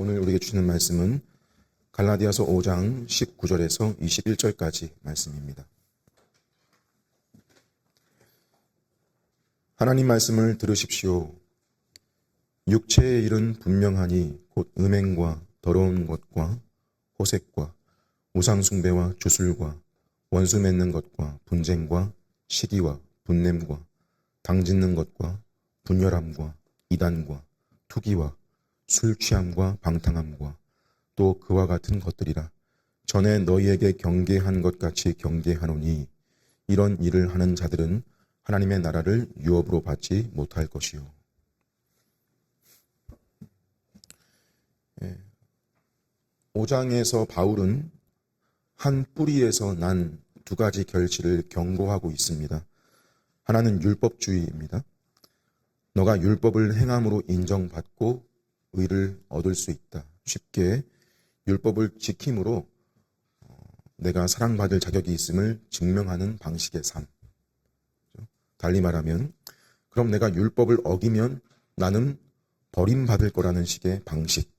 오늘 우리에게 주시는 말씀은 갈라디아서 5장 19절에서 21절까지 말씀입니다. 하나님 말씀을 들으십시오. 육체의 일은 분명하니 곧 음행과 더러운 것과 호색과 우상숭배와 주술과 원수 맺는 것과 분쟁과 시기와 분냄과 당짓는 것과 분열함과 이단과 투기와 술 취함과 방탕함과 또 그와 같은 것들이라. 전에 너희에게 경계한 것 같이 경계하노니 이런 일을 하는 자들은 하나님의 나라를 유업으로 받지 못할 것이요. 5장에서 바울은 한 뿌리에서 난 두 가지 결실을 경고하고 있습니다. 하나는 율법주의입니다. 너가 율법을 행함으로 인정받고 의를 얻을 수 있다. 쉽게 율법을 지킴으로 내가 사랑받을 자격이 있음을 증명하는 방식의 삶. 달리 말하면 그럼 내가 율법을 어기면 나는 버림받을 거라는 식의 방식.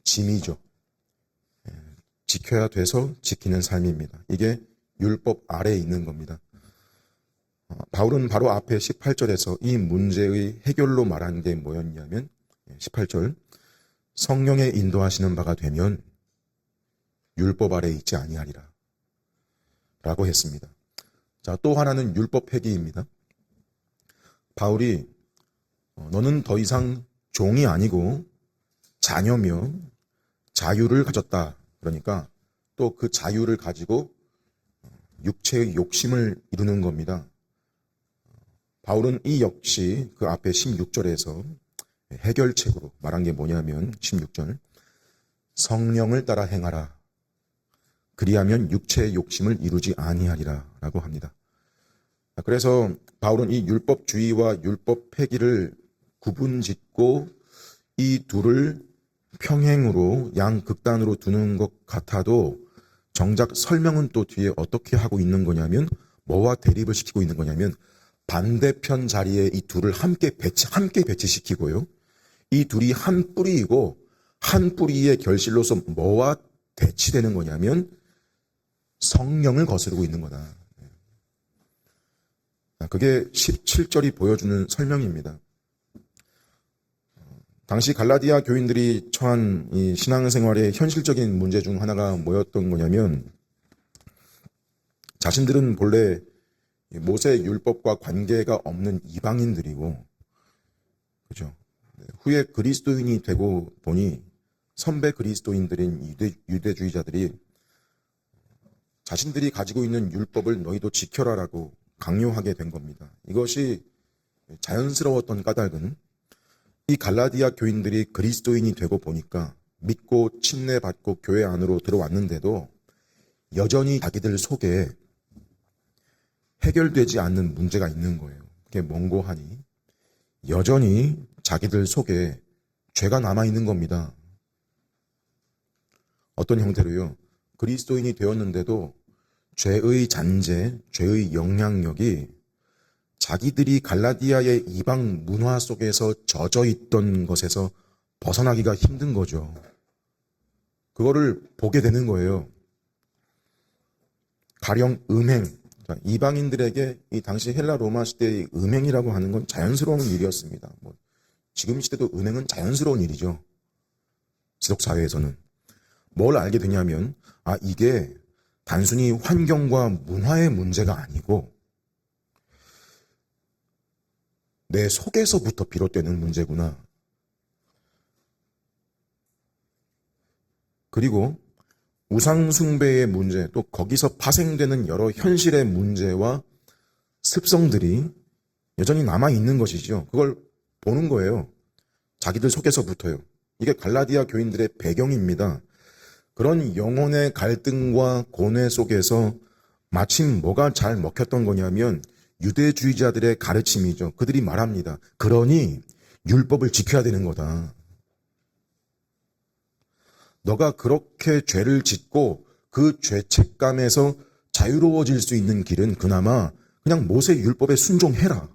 짐이죠. 지켜야 돼서 지키는 삶입니다. 이게 율법 아래에 있는 겁니다. 바울은 바로 앞에 18절에서 이 문제의 해결로 말한 게 뭐였냐면 18절 성령의 인도하시는 바가 되면 율법 아래에 있지 아니하리라 라고 했습니다. 자, 또 하나는 율법 폐기입니다. 바울이 너는 더 이상 종이 아니고 자녀며 자유를 가졌다. 그러니까 또 그 자유를 가지고 육체의 욕심을 이루는 겁니다. 바울은 이 역시 그 앞에 16절에서 해결책으로 말한 게 뭐냐면 16절 성령을 따라 행하라. 그리하면 육체의 욕심을 이루지 아니하리라 라고 합니다. 그래서 바울은 이 율법주의와 율법 폐기를 구분짓고 이 둘을 평행으로 양극단으로 두는 것 같아도 정작 설명은 또 뒤에 어떻게 하고 있는 거냐면 뭐와 대립을 시키고 있는 거냐면 반대편 자리에 이 둘을 함께 배치시키고요. 이 둘이 한 뿌리이고 한 뿌리의 결실로서 뭐와 대치되는 거냐면 성령을 거스르고 있는 거다. 그게 17절이 보여주는 설명입니다. 당시 갈라디아 교인들이 처한 이 신앙생활의 현실적인 문제 중 하나가 뭐였던 거냐면 자신들은 본래 모세 율법과 관계가 없는 이방인들이고, 그죠? 후에 그리스도인이 되고 보니 선배 그리스도인들인 유대주의자들이 자신들이 가지고 있는 율법을 너희도 지켜라라고 강요하게 된 겁니다. 이것이 자연스러웠던 까닭은 이 갈라디아 교인들이 그리스도인이 되고 보니까 믿고 침례받고 교회 안으로 들어왔는데도 여전히 자기들 속에 해결되지 않는 문제가 있는 거예요. 그게 뭔고 하니 여전히 자기들 속에 죄가 남아있는 겁니다. 어떤 형태로요? 그리스도인이 되었는데도 죄의 잔재, 죄의 영향력이 자기들이 갈라디아의 이방 문화 속에서 젖어 있던 것에서 벗어나기가 힘든 거죠. 그거를 보게 되는 거예요. 가령 음행. 이방인들에게 이 당시 헬라 로마 시대의 음행이라고 하는 건 자연스러운 일이었습니다. 지금 시대도 음행은 자연스러운 일이죠. 지속사회에서는. 뭘 알게 되냐면 이게 단순히 환경과 문화의 문제가 아니고 내 속에서부터 비롯되는 문제구나. 그리고 우상숭배의 문제, 또 거기서 파생되는 여러 현실의 문제와 습성들이 여전히 남아있는 것이죠. 그걸 보는 거예요. 자기들 속에서부터요. 이게 갈라디아 교인들의 배경입니다. 그런 영혼의 갈등과 고뇌 속에서 마침 뭐가 잘 먹혔던 거냐면 유대주의자들의 가르침이죠. 그들이 말합니다. 그러니 율법을 지켜야 되는 거다. 너가 그렇게 죄를 짓고 그 죄책감에서 자유로워질 수 있는 길은 그나마 그냥 모세 율법에 순종해라.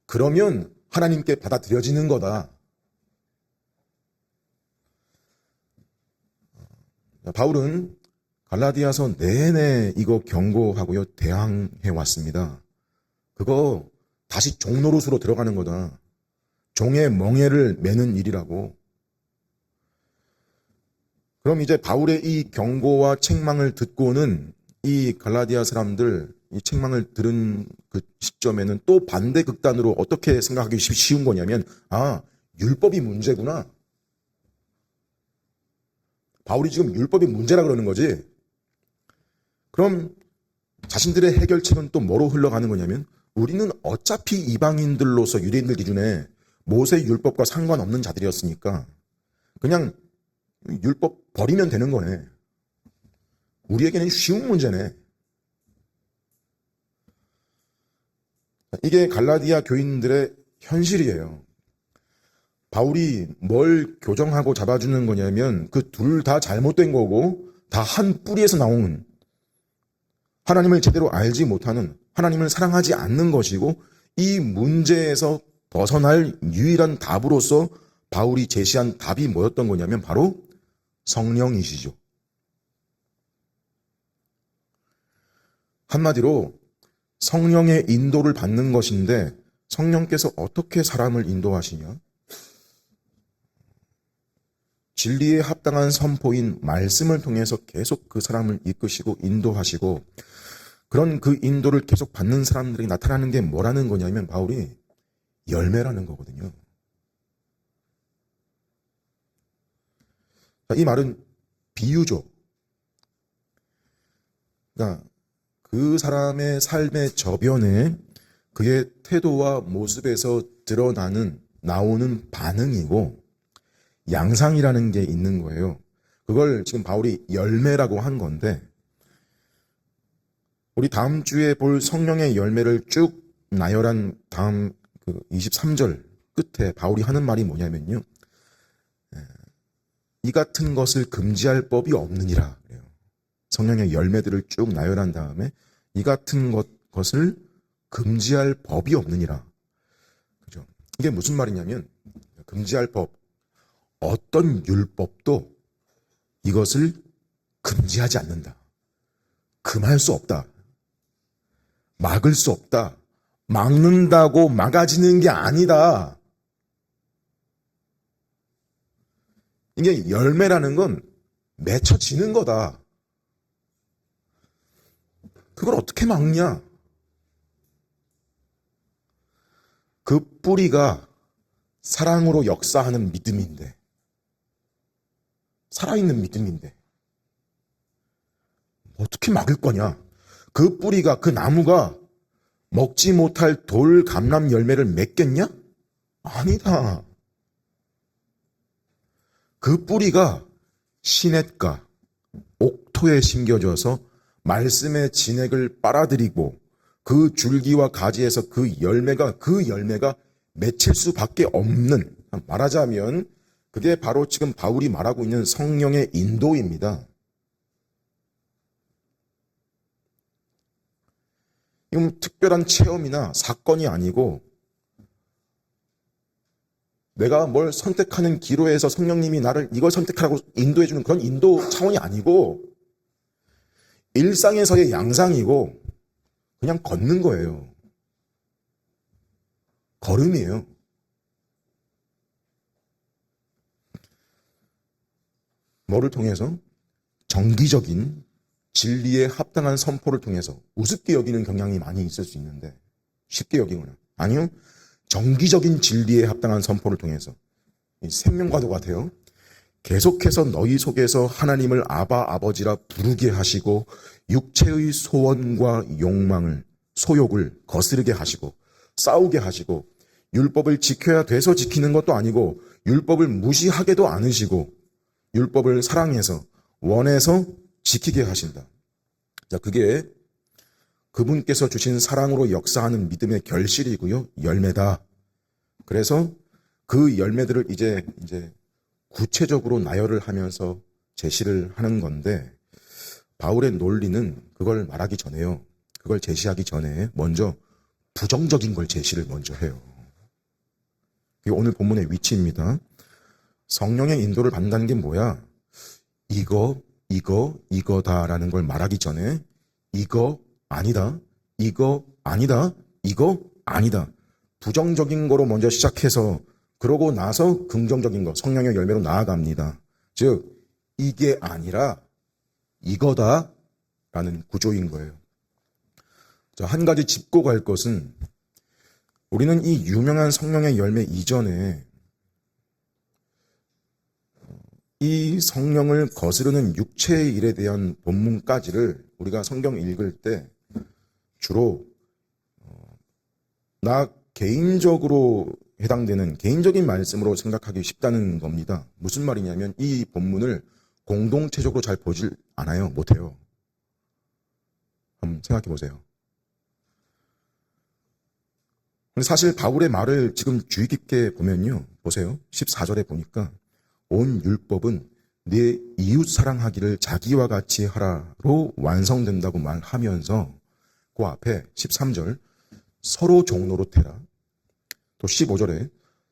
그러면 하나님께 받아들여지는 거다. 바울은 갈라디아서 내내 이거 경고하고요, 대항해 왔습니다. 그거 다시 종노릇으로 들어가는 거다. 종의 멍에를 매는 일이라고. 그럼 이제 바울의 이 경고와 책망을 듣고는 이 갈라디아 사람들, 이 책망을 들은 그 시점에는 또 반대 극단으로 어떻게 생각하기 쉬운 거냐면, 율법이 문제구나. 바울이 지금 율법이 문제라 그러는 거지. 그럼 자신들의 해결책은 또 뭐로 흘러가는 거냐면, 우리는 어차피 이방인들로서 유대인들 기준에 모세 율법과 상관없는 자들이었으니까 그냥 율법 버리면 되는 거네. 우리에게는 쉬운 문제네. 이게 갈라디아 교인들의 현실이에요. 바울이 뭘 교정하고 잡아주는 거냐면 그 둘 다 잘못된 거고 다 한 뿌리에서 나온 하나님을 제대로 알지 못하는, 하나님을 사랑하지 않는 것이고, 이 문제에서 벗어날 유일한 답으로서 바울이 제시한 답이 뭐였던 거냐면 바로 성령이시죠. 한마디로 성령의 인도를 받는 것인데, 성령께서 어떻게 사람을 인도하시냐? 진리에 합당한 선포인 말씀을 통해서 계속 그 사람을 이끄시고 인도하시고, 그런 그 인도를 계속 받는 사람들이 나타나는 게 뭐라는 거냐면 바울이 열매라는 거거든요. 이 말은 비유죠. 그러니까 그 사람의 삶의 저변에 그의 태도와 모습에서 나오는 반응이고 양상이라는 게 있는 거예요. 그걸 지금 바울이 열매라고 한 건데, 우리 다음 주에 볼 성령의 열매를 쭉 나열한 다음 그 23절 끝에 바울이 하는 말이 뭐냐면요, 이 같은 것을 금지할 법이 없느니라. 성령의 열매들을 쭉 나열한 다음에 이 같은 것을 금지할 법이 없느니라. 그죠? 이게 무슨 말이냐면, 금지할 법, 어떤 율법도 이것을 금지하지 않는다. 금할 수 없다. 막을 수 없다. 막는다고 막아지는 게 아니다. 이게 열매라는 건 맺혀지는 거다. 그걸 어떻게 막냐? 그 뿌리가 사랑으로 역사하는 믿음인데, 살아있는 믿음인데 어떻게 막을 거냐? 그 뿌리가, 그 나무가 먹지 못할 돌 감람 열매를 맺겠냐? 아니다. 그 뿌리가 시냇가, 옥토에 심겨져서 말씀의 진액을 빨아들이고 그 줄기와 가지에서 그 열매가 맺힐 수밖에 없는, 말하자면 그게 바로 지금 바울이 말하고 있는 성령의 인도입니다. 이건 특별한 체험이나 사건이 아니고 내가 뭘 선택하는 기로에서 성령님이 나를 이걸 선택하라고 인도해주는 그런 인도 차원이 아니고 일상에서의 양상이고 그냥 걷는 거예요. 걸음이에요. 뭐를 통해서? 정기적인 진리에 합당한 선포를 통해서. 우습게 여기는 경향이 많이 있을 수 있는데 쉽게 여기거나, 아니요, 정기적인 진리에 합당한 선포를 통해서. 생명과도 같아요. 계속해서 너희 속에서 하나님을 아바 아버지라 부르게 하시고 육체의 소원과 욕망을, 소욕을 거스르게 하시고 싸우게 하시고, 율법을 지켜야 돼서 지키는 것도 아니고 율법을 무시하게도 않으시고 율법을 사랑해서 원해서 지키게 하신다. 자, 그게 그분께서 주신 사랑으로 역사하는 믿음의 결실이고요, 열매다. 그래서 그 열매들을 이제 구체적으로 나열을 하면서 제시를 하는 건데, 바울의 논리는 그걸 말하기 전에요, 그걸 제시하기 전에 먼저 부정적인 걸 제시를 먼저 해요. 이게 오늘 본문의 위치입니다. 성령의 인도를 받는다는 게 뭐야? 이거 이거다라는 걸 말하기 전에 이거 아니다, 이거 아니다, 이거 아니다. 부정적인 거로 먼저 시작해서 그러고 나서 긍정적인 거, 성령의 열매로 나아갑니다. 즉 이게 아니라 이거다라는 구조인 거예요. 자, 한 가지 짚고 갈 것은 우리는 이 유명한 성령의 열매 이전에 이 성령을 거스르는 육체의 일에 대한 본문까지를 우리가 성경 읽을 때 주로 나 개인적으로 해당되는 개인적인 말씀으로 생각하기 쉽다는 겁니다. 무슨 말이냐면 이 본문을 공동체적으로 잘 보질 않아요. 못해요. 한번 생각해 보세요. 근데 사실 바울의 말을 지금 주의 깊게 보면요. 보세요. 14절에 보니까 온 율법은 네 이웃 사랑하기를 자기와 같이 하라로 완성된다고 말하면서 그 앞에 13절 서로 종로로 태라, 또 15절에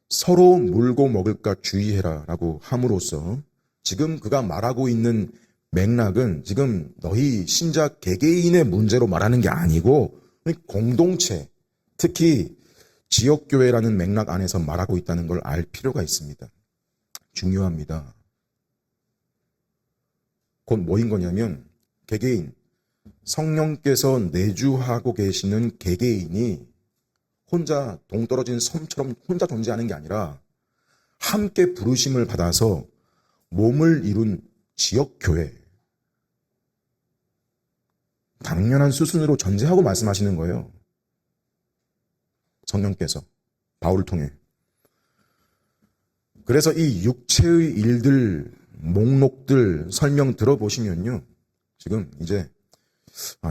서로 물고 먹을까 주의해라 라고 함으로써 지금 그가 말하고 있는 맥락은 지금 너희 신자 개개인의 문제로 말하는 게 아니고 공동체, 특히 지역교회라는 맥락 안에서 말하고 있다는 걸 알 필요가 있습니다. 중요합니다. 곧 뭐인 거냐면 개개인, 성령께서 내주하고 계시는 개개인이 혼자 동떨어진 섬처럼 혼자 존재하는 게 아니라 함께 부르심을 받아서 몸을 이룬 지역교회, 당연한 수순으로 전제하고 말씀하시는 거예요. 성령께서 바울을 통해. 그래서 이 육체의 일들, 목록들 설명 들어보시면요. 지금 이제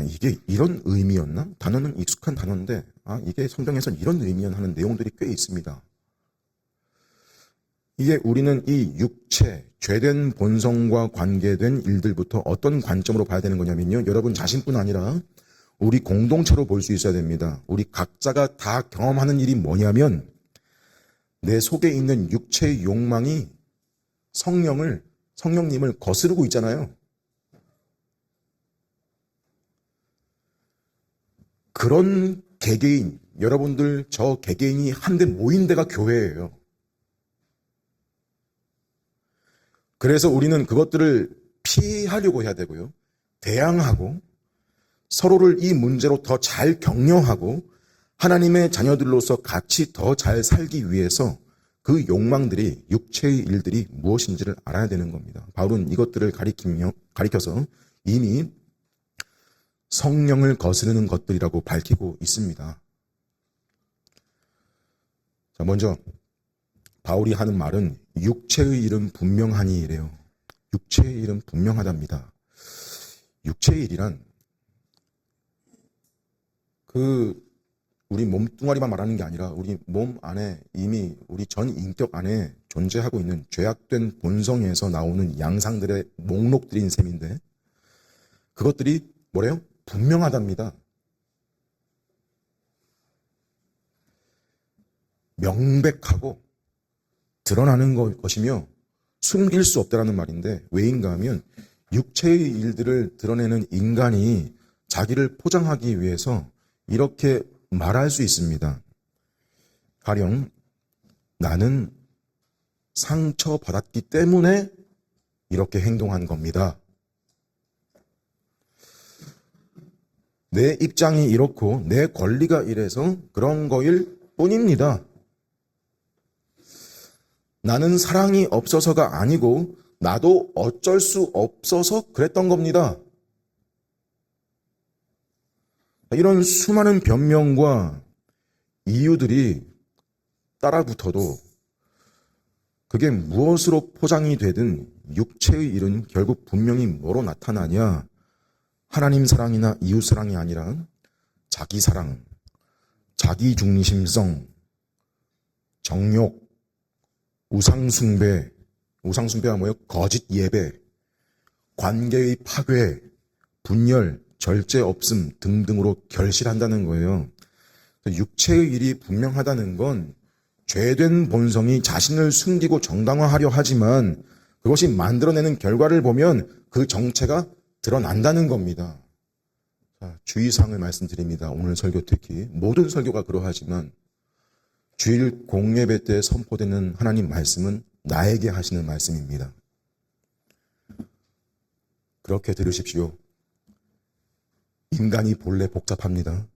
이게 이런 의미였나? 단어는 익숙한 단어인데 이게 성경에서는 이런 의미였나 하는 내용들이 꽤 있습니다. 이게 우리는 이 육체, 죄된 본성과 관계된 일들부터 어떤 관점으로 봐야 되는 거냐면요. 여러분 자신뿐 아니라 우리 공동체로 볼 수 있어야 됩니다. 우리 각자가 다 경험하는 일이 뭐냐면 내 속에 있는 육체의 욕망이 성령님을 거스르고 있잖아요. 그런 개개인, 여러분들 저 개개인이 한데 모인 데가 교회예요. 그래서 우리는 그것들을 피하려고 해야 되고요. 대항하고 서로를 이 문제로 더 잘 격려하고 하나님의 자녀들로서 같이 더 잘 살기 위해서 그 욕망들이, 육체의 일들이 무엇인지를 알아야 되는 겁니다. 바울은 이것들을 가리켜서 이미 성령을 거스르는 것들이라고 밝히고 있습니다. 자, 먼저 바울이 하는 말은 육체의 일은 분명하니 이래요. 육체의 일은 분명하답니다. 육체의 일이란 우리 몸뚱아리만 말하는 게 아니라 우리 몸 안에 이미 우리 전 인격 안에 존재하고 있는 죄악된 본성에서 나오는 양상들의 목록들인 셈인데 그것들이 뭐래요? 분명하답니다. 명백하고 드러나는 것이며 숨길 수 없다라는 말인데 왜인가 하면 육체의 일들을 드러내는 인간이 자기를 포장하기 위해서 이렇게 말할 수 있습니다. 가령 나는 상처받았기 때문에 이렇게 행동한 겁니다. 내 입장이 이렇고 내 권리가 이래서 그런 거일 뿐입니다. 나는 사랑이 없어서가 아니고 나도 어쩔 수 없어서 그랬던 겁니다. 이런 수많은 변명과 이유들이 따라붙어도 그게 무엇으로 포장이 되든 육체의 일은 결국 분명히 뭐로 나타나냐? 하나님 사랑이나 이웃 사랑이 아니라 자기 사랑, 자기 중심성, 정욕, 우상숭배가 뭐예요? 거짓 예배, 관계의 파괴, 분열, 절제 없음 등등으로 결실한다는 거예요. 육체의 일이 분명하다는 건 죄된 본성이 자신을 숨기고 정당화하려 하지만 그것이 만들어내는 결과를 보면 그 정체가 드러난다는 겁니다. 자, 주의사항을 말씀드립니다. 오늘 설교 특히 모든 설교가 그러하지만 주일 공예배 때 선포되는 하나님 말씀은 나에게 하시는 말씀입니다. 그렇게 들으십시오. 인간이 본래 복잡합니다.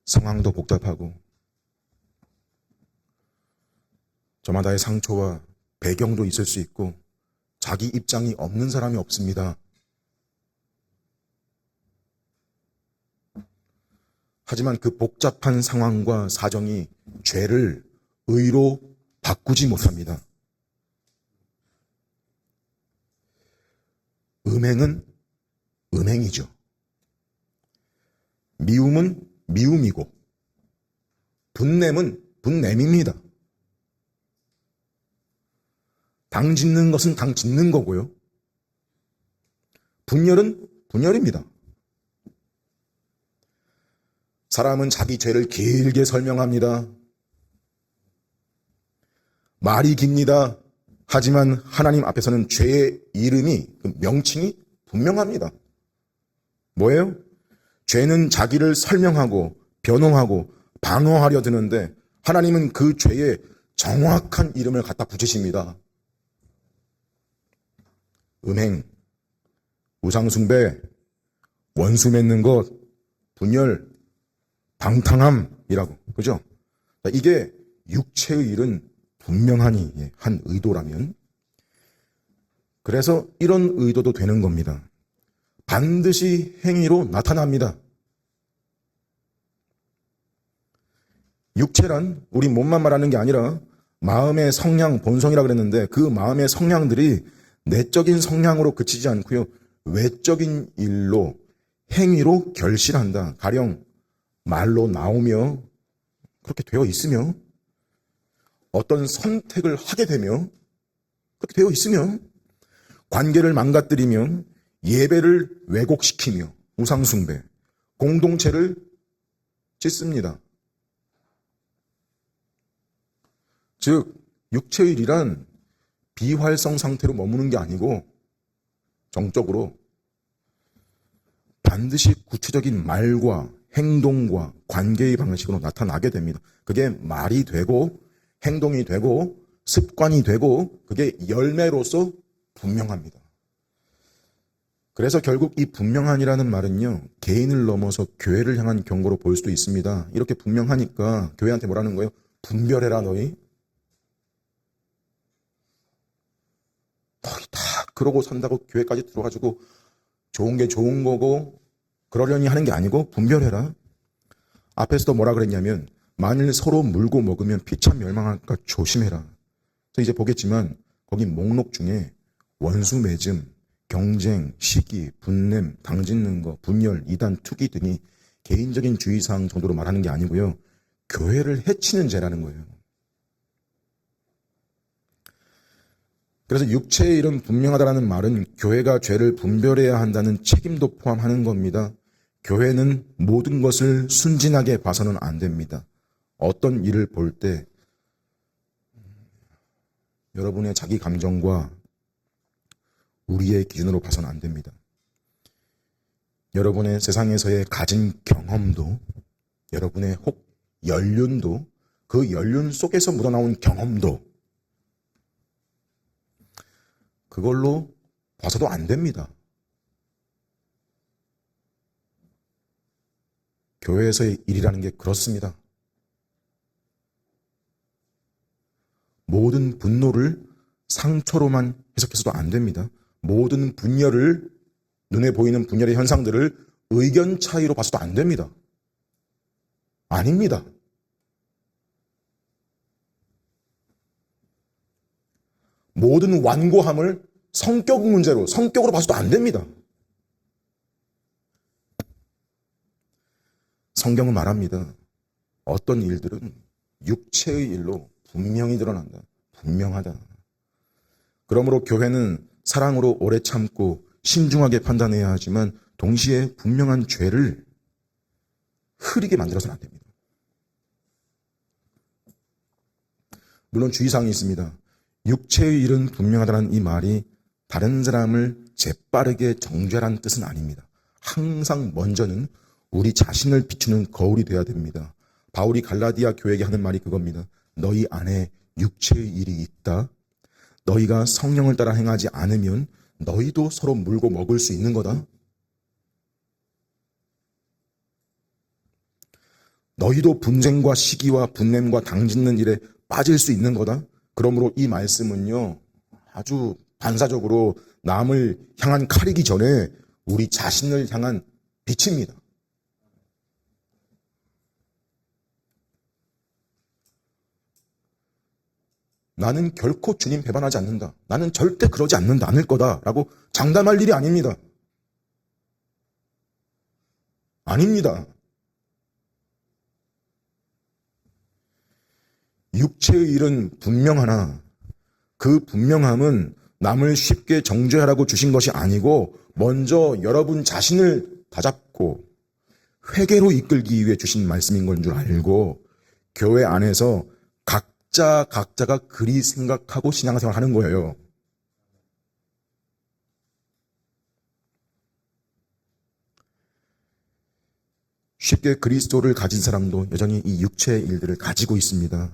상황도 복잡하고 저마다의 상처와 배경도 있을 수 있고 자기 입장이 없는 사람이 없습니다. 하지만 그 복잡한 상황과 사정이 죄를 의로 바꾸지 못합니다. 음행은 음행이죠. 미움은 미움이고 분냄은 분냄입니다. 당 짓는 것은 당 짓는 거고요. 분열은 분열입니다. 사람은 자기 죄를 길게 설명합니다. 말이 깁니다. 하지만 하나님 앞에서는 죄의 이름이, 그 명칭이 분명합니다. 뭐예요? 죄는 자기를 설명하고 변호하고 방어하려 드는데 하나님은 그 죄에 정확한 이름을 갖다 붙이십니다. 음행, 우상숭배, 원수 맺는 것, 분열, 방탕함이라고. 그죠? 이게 육체의 일은 분명하니 한 의도라면 그래서 이런 의도도 되는 겁니다. 반드시 행위로 나타납니다. 육체란 우리 몸만 말하는 게 아니라 마음의 성향, 본성이라 그랬는데 그 마음의 성향들이 내적인 성향으로 그치지 않고요. 외적인 일로 행위로 결실한다. 가령 말로 나오며 그렇게 되어 있으며 어떤 선택을 하게 되며 그렇게 되어 있으며 관계를 망가뜨리며 예배를 왜곡시키며 우상숭배, 공동체를 찢습니다. 즉 육체의 일이란 비활성 상태로 머무는 게 아니고 정적으로 반드시 구체적인 말과 행동과 관계의 방식으로 나타나게 됩니다. 그게 말이 되고 행동이 되고 습관이 되고 그게 열매로서 분명합니다. 그래서 결국 이 분명한이라는 말은요, 개인을 넘어서 교회를 향한 경고로 볼 수도 있습니다. 이렇게 분명하니까 교회한테 뭐라는 거예요? 분별해라 너희. 너희 다 그러고 산다고 교회까지 들어가지고 좋은 게 좋은 거고 그러려니 하는 게 아니고 분별해라. 앞에서도 뭐라 그랬냐면 만일 서로 물고 먹으면 피차 멸망할까 조심해라. 이제 보겠지만 거기 목록 중에 원수 맺음, 경쟁, 시기, 분냄, 당짓는 거, 분열, 이단, 투기 등이 개인적인 주의사항 정도로 말하는 게 아니고요. 교회를 해치는 죄라는 거예요. 그래서 육체의 일은 분명하다는 말은 교회가 죄를 분별해야 한다는 책임도 포함하는 겁니다. 교회는 모든 것을 순진하게 봐서는 안 됩니다. 어떤 일을 볼 때 여러분의 자기 감정과 우리의 기준으로 봐서는 안 됩니다. 여러분의 세상에서의 가진 경험도, 여러분의 혹 연륜도, 그 연륜 속에서 묻어나온 경험도 그걸로 봐서도 안 됩니다. 교회에서의 일이라는 게 그렇습니다. 모든 분노를 상처로만 해석해서도 안 됩니다. 모든 분열을, 눈에 보이는 분열의 현상들을 의견 차이로 봐서도 안 됩니다. 아닙니다. 모든 완고함을 성격 문제로, 성격으로 봐서도 안 됩니다. 성경은 말합니다. 어떤 일들은 육체의 일로 분명히 드러난다. 분명하다. 그러므로 교회는 사랑으로 오래 참고 신중하게 판단해야 하지만 동시에 분명한 죄를 흐리게 만들어서는 안 됩니다. 물론 주의사항이 있습니다. 육체의 일은 분명하다는 이 말이 다른 사람을 재빠르게 정죄하라는 뜻은 아닙니다. 항상 먼저는 우리 자신을 비추는 거울이 되어야 됩니다. 바울이 갈라디아 교회에게 하는 말이 그겁니다. 너희 안에 육체의 일이 있다. 너희가 성령을 따라 행하지 않으면 너희도 서로 물고 먹을 수 있는 거다. 너희도 분쟁과 시기와 분냄과 당짓는 일에 빠질 수 있는 거다. 그러므로 이 말씀은요, 아주 반사적으로 남을 향한 칼이기 전에 우리 자신을 향한 빛입니다. 나는 결코 주님 배반하지 않는다. 나는 절대 그러지 않을 거다라고 장담할 일이 아닙니다. 아닙니다. 육체의 일은 분명하나 그 분명함은 남을 쉽게 정죄하라고 주신 것이 아니고 먼저 여러분 자신을 다잡고 회개로 이끌기 위해 주신 말씀인 건 줄 알고 교회 안에서 각자가 그리 생각하고 신앙생활 하는 거예요. 쉽게 그리스도를 가진 사람도 여전히 이 육체의 일들을 가지고 있습니다.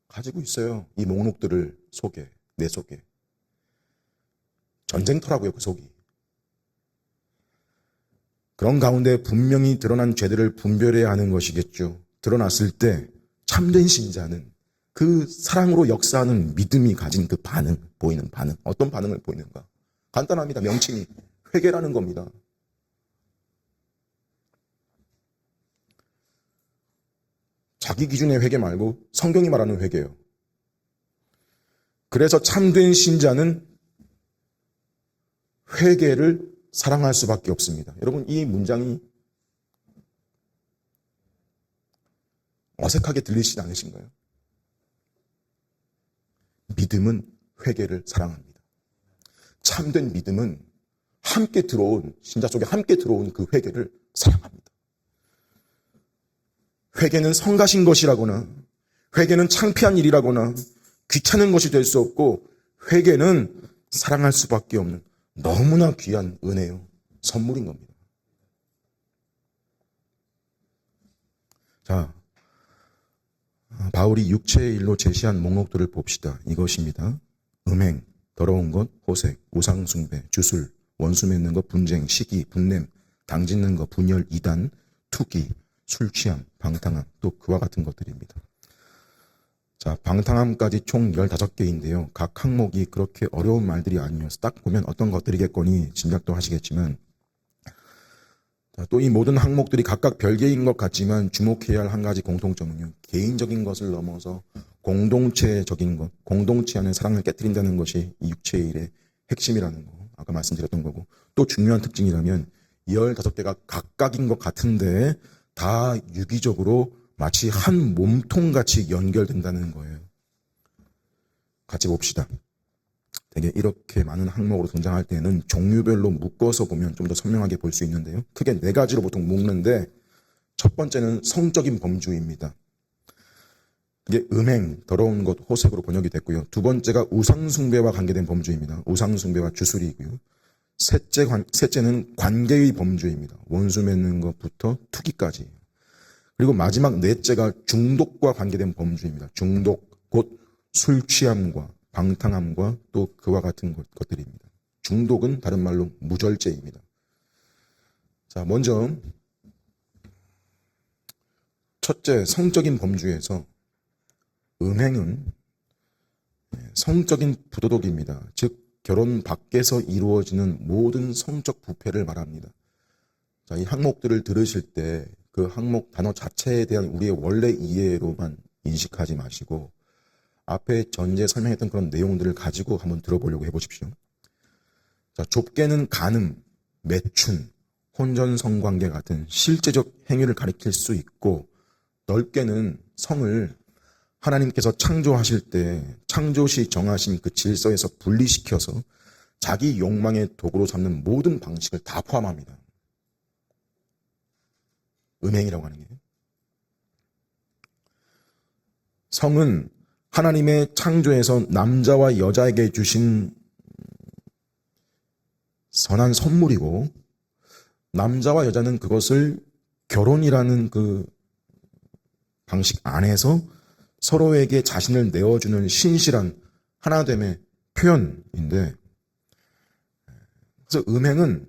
가지고 있어요. 이 목록들을 내 속에. 전쟁터라고요, 그 속이. 그런 가운데 분명히 드러난 죄들을 분별해야 하는 것이겠죠. 드러났을 때 참된 신자는 그 사랑으로 역사하는 믿음이 가진 그 반응, 보이는 반응. 어떤 반응을 보이는가? 간단합니다. 명칭이 회개라는 겁니다. 자기 기준의 회개 말고 성경이 말하는 회개예요. 그래서 참된 신자는 회개를 사랑할 수밖에 없습니다. 여러분, 이 문장이 어색하게 들리시지 않으신가요? 믿음은 회개를 사랑합니다. 참된 믿음은 신자 속에 함께 들어온 그 회개를 사랑합니다. 회개는 성가신 것이라거나 회개는 창피한 일이라거나 귀찮은 것이 될 수 없고 회개는 사랑할 수밖에 없는 너무나 귀한 은혜요. 선물인 겁니다. 자, 바울이 육체의 일로 제시한 목록들을 봅시다. 이것입니다. 음행, 더러운 것, 호색, 우상숭배, 주술, 원수 맺는 것, 분쟁, 시기, 분냄, 당짓는 것, 분열, 이단, 투기, 술취함, 방탕함, 또 그와 같은 것들입니다. 자, 방탕함까지 총 15개인데요. 각 항목이 그렇게 어려운 말들이 아니어서 딱 보면 어떤 것들이겠거니 짐작도 하시겠지만, 또 이 모든 항목들이 각각 별개인 것 같지만 주목해야 할 한 가지 공통점은요. 개인적인 것을 넘어서 공동체적인 것, 공동체 안에 사랑을 깨뜨린다는 것이 이 육체의 일의 핵심이라는 거. 아까 말씀드렸던 거고. 또 중요한 특징이라면 15개가 각각인 것 같은데 다 유기적으로 마치 한 몸통같이 연결된다는 거예요. 같이 봅시다. 되게 이렇게 많은 항목으로 등장할 때는 종류별로 묶어서 보면 좀 더 선명하게 볼 수 있는데요. 크게 4가지로 보통 묶는데 첫 번째는 성적인 범주입니다. 이게 음행, 더러운 것, 호색으로 번역이 됐고요. 두 번째가 우상숭배와 관계된 범주입니다. 우상숭배와 주술이고요. 셋째는 관계의 범주입니다. 원수 맺는 것부터 투기까지. 그리고 마지막 넷째가 중독과 관계된 범주입니다. 중독, 곧 술 취함과 방탕함과 또 그와 같은 것들입니다. 중독은 다른 말로 무절제입니다. 자, 먼저 첫째, 성적인 범주에서 음행은 성적인 부도덕입니다. 즉 결혼 밖에서 이루어지는 모든 성적 부패를 말합니다. 자, 이 항목들을 들으실 때 그 항목 단어 자체에 대한 우리의 원래 이해로만 인식하지 마시고 앞에 전제 설명했던 그런 내용들을 가지고 한번 들어보려고 해보십시오. 자, 좁게는 간음, 매춘, 혼전 성관계 같은 실제적 행위를 가리킬 수 있고 넓게는 성을 하나님께서 창조하실 때 창조시 정하신 그 질서에서 분리시켜서 자기 욕망의 도구로 삼는 모든 방식을 다 포함합니다. 음행이라고 하는 게. 성은 하나님의 창조에서 남자와 여자에게 주신 선한 선물이고, 남자와 여자는 그것을 결혼이라는 그 방식 안에서 서로에게 자신을 내어주는 신실한 하나됨의 표현인데, 그래서 음행은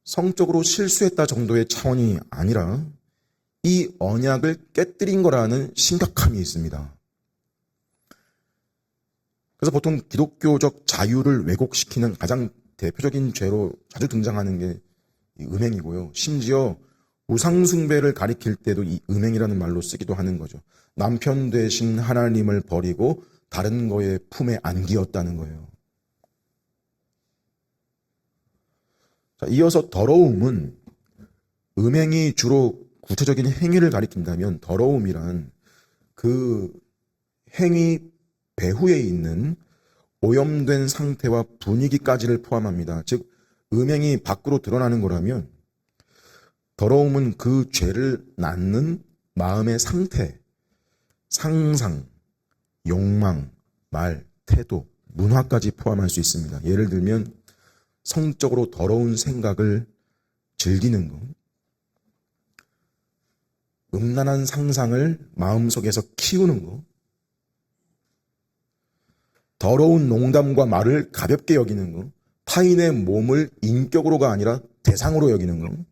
성적으로 실수했다 정도의 차원이 아니라 이 언약을 깨뜨린 거라는 심각함이 있습니다. 그래서 보통 기독교적 자유를 왜곡시키는 가장 대표적인 죄로 자주 등장하는 게 이 음행이고요. 심지어 우상숭배를 가리킬 때도 이 음행이라는 말로 쓰기도 하는 거죠. 남편 되신 하나님을 버리고 다른 거에 품에 안기었다는 거예요. 자, 이어서 더러움은, 음행이 주로 구체적인 행위를 가리킨다면 더러움이란 그 행위 배후에 있는 오염된 상태와 분위기까지를 포함합니다. 즉 음행이 밖으로 드러나는 거라면 더러움은 그 죄를 낳는 마음의 상태, 상상, 욕망, 말, 태도, 문화까지 포함할 수 있습니다. 예를 들면 성적으로 더러운 생각을 즐기는 것, 음란한 상상을 마음속에서 키우는 것, 더러운 농담과 말을 가볍게 여기는 것, 타인의 몸을 인격으로가 아니라 대상으로 여기는 것,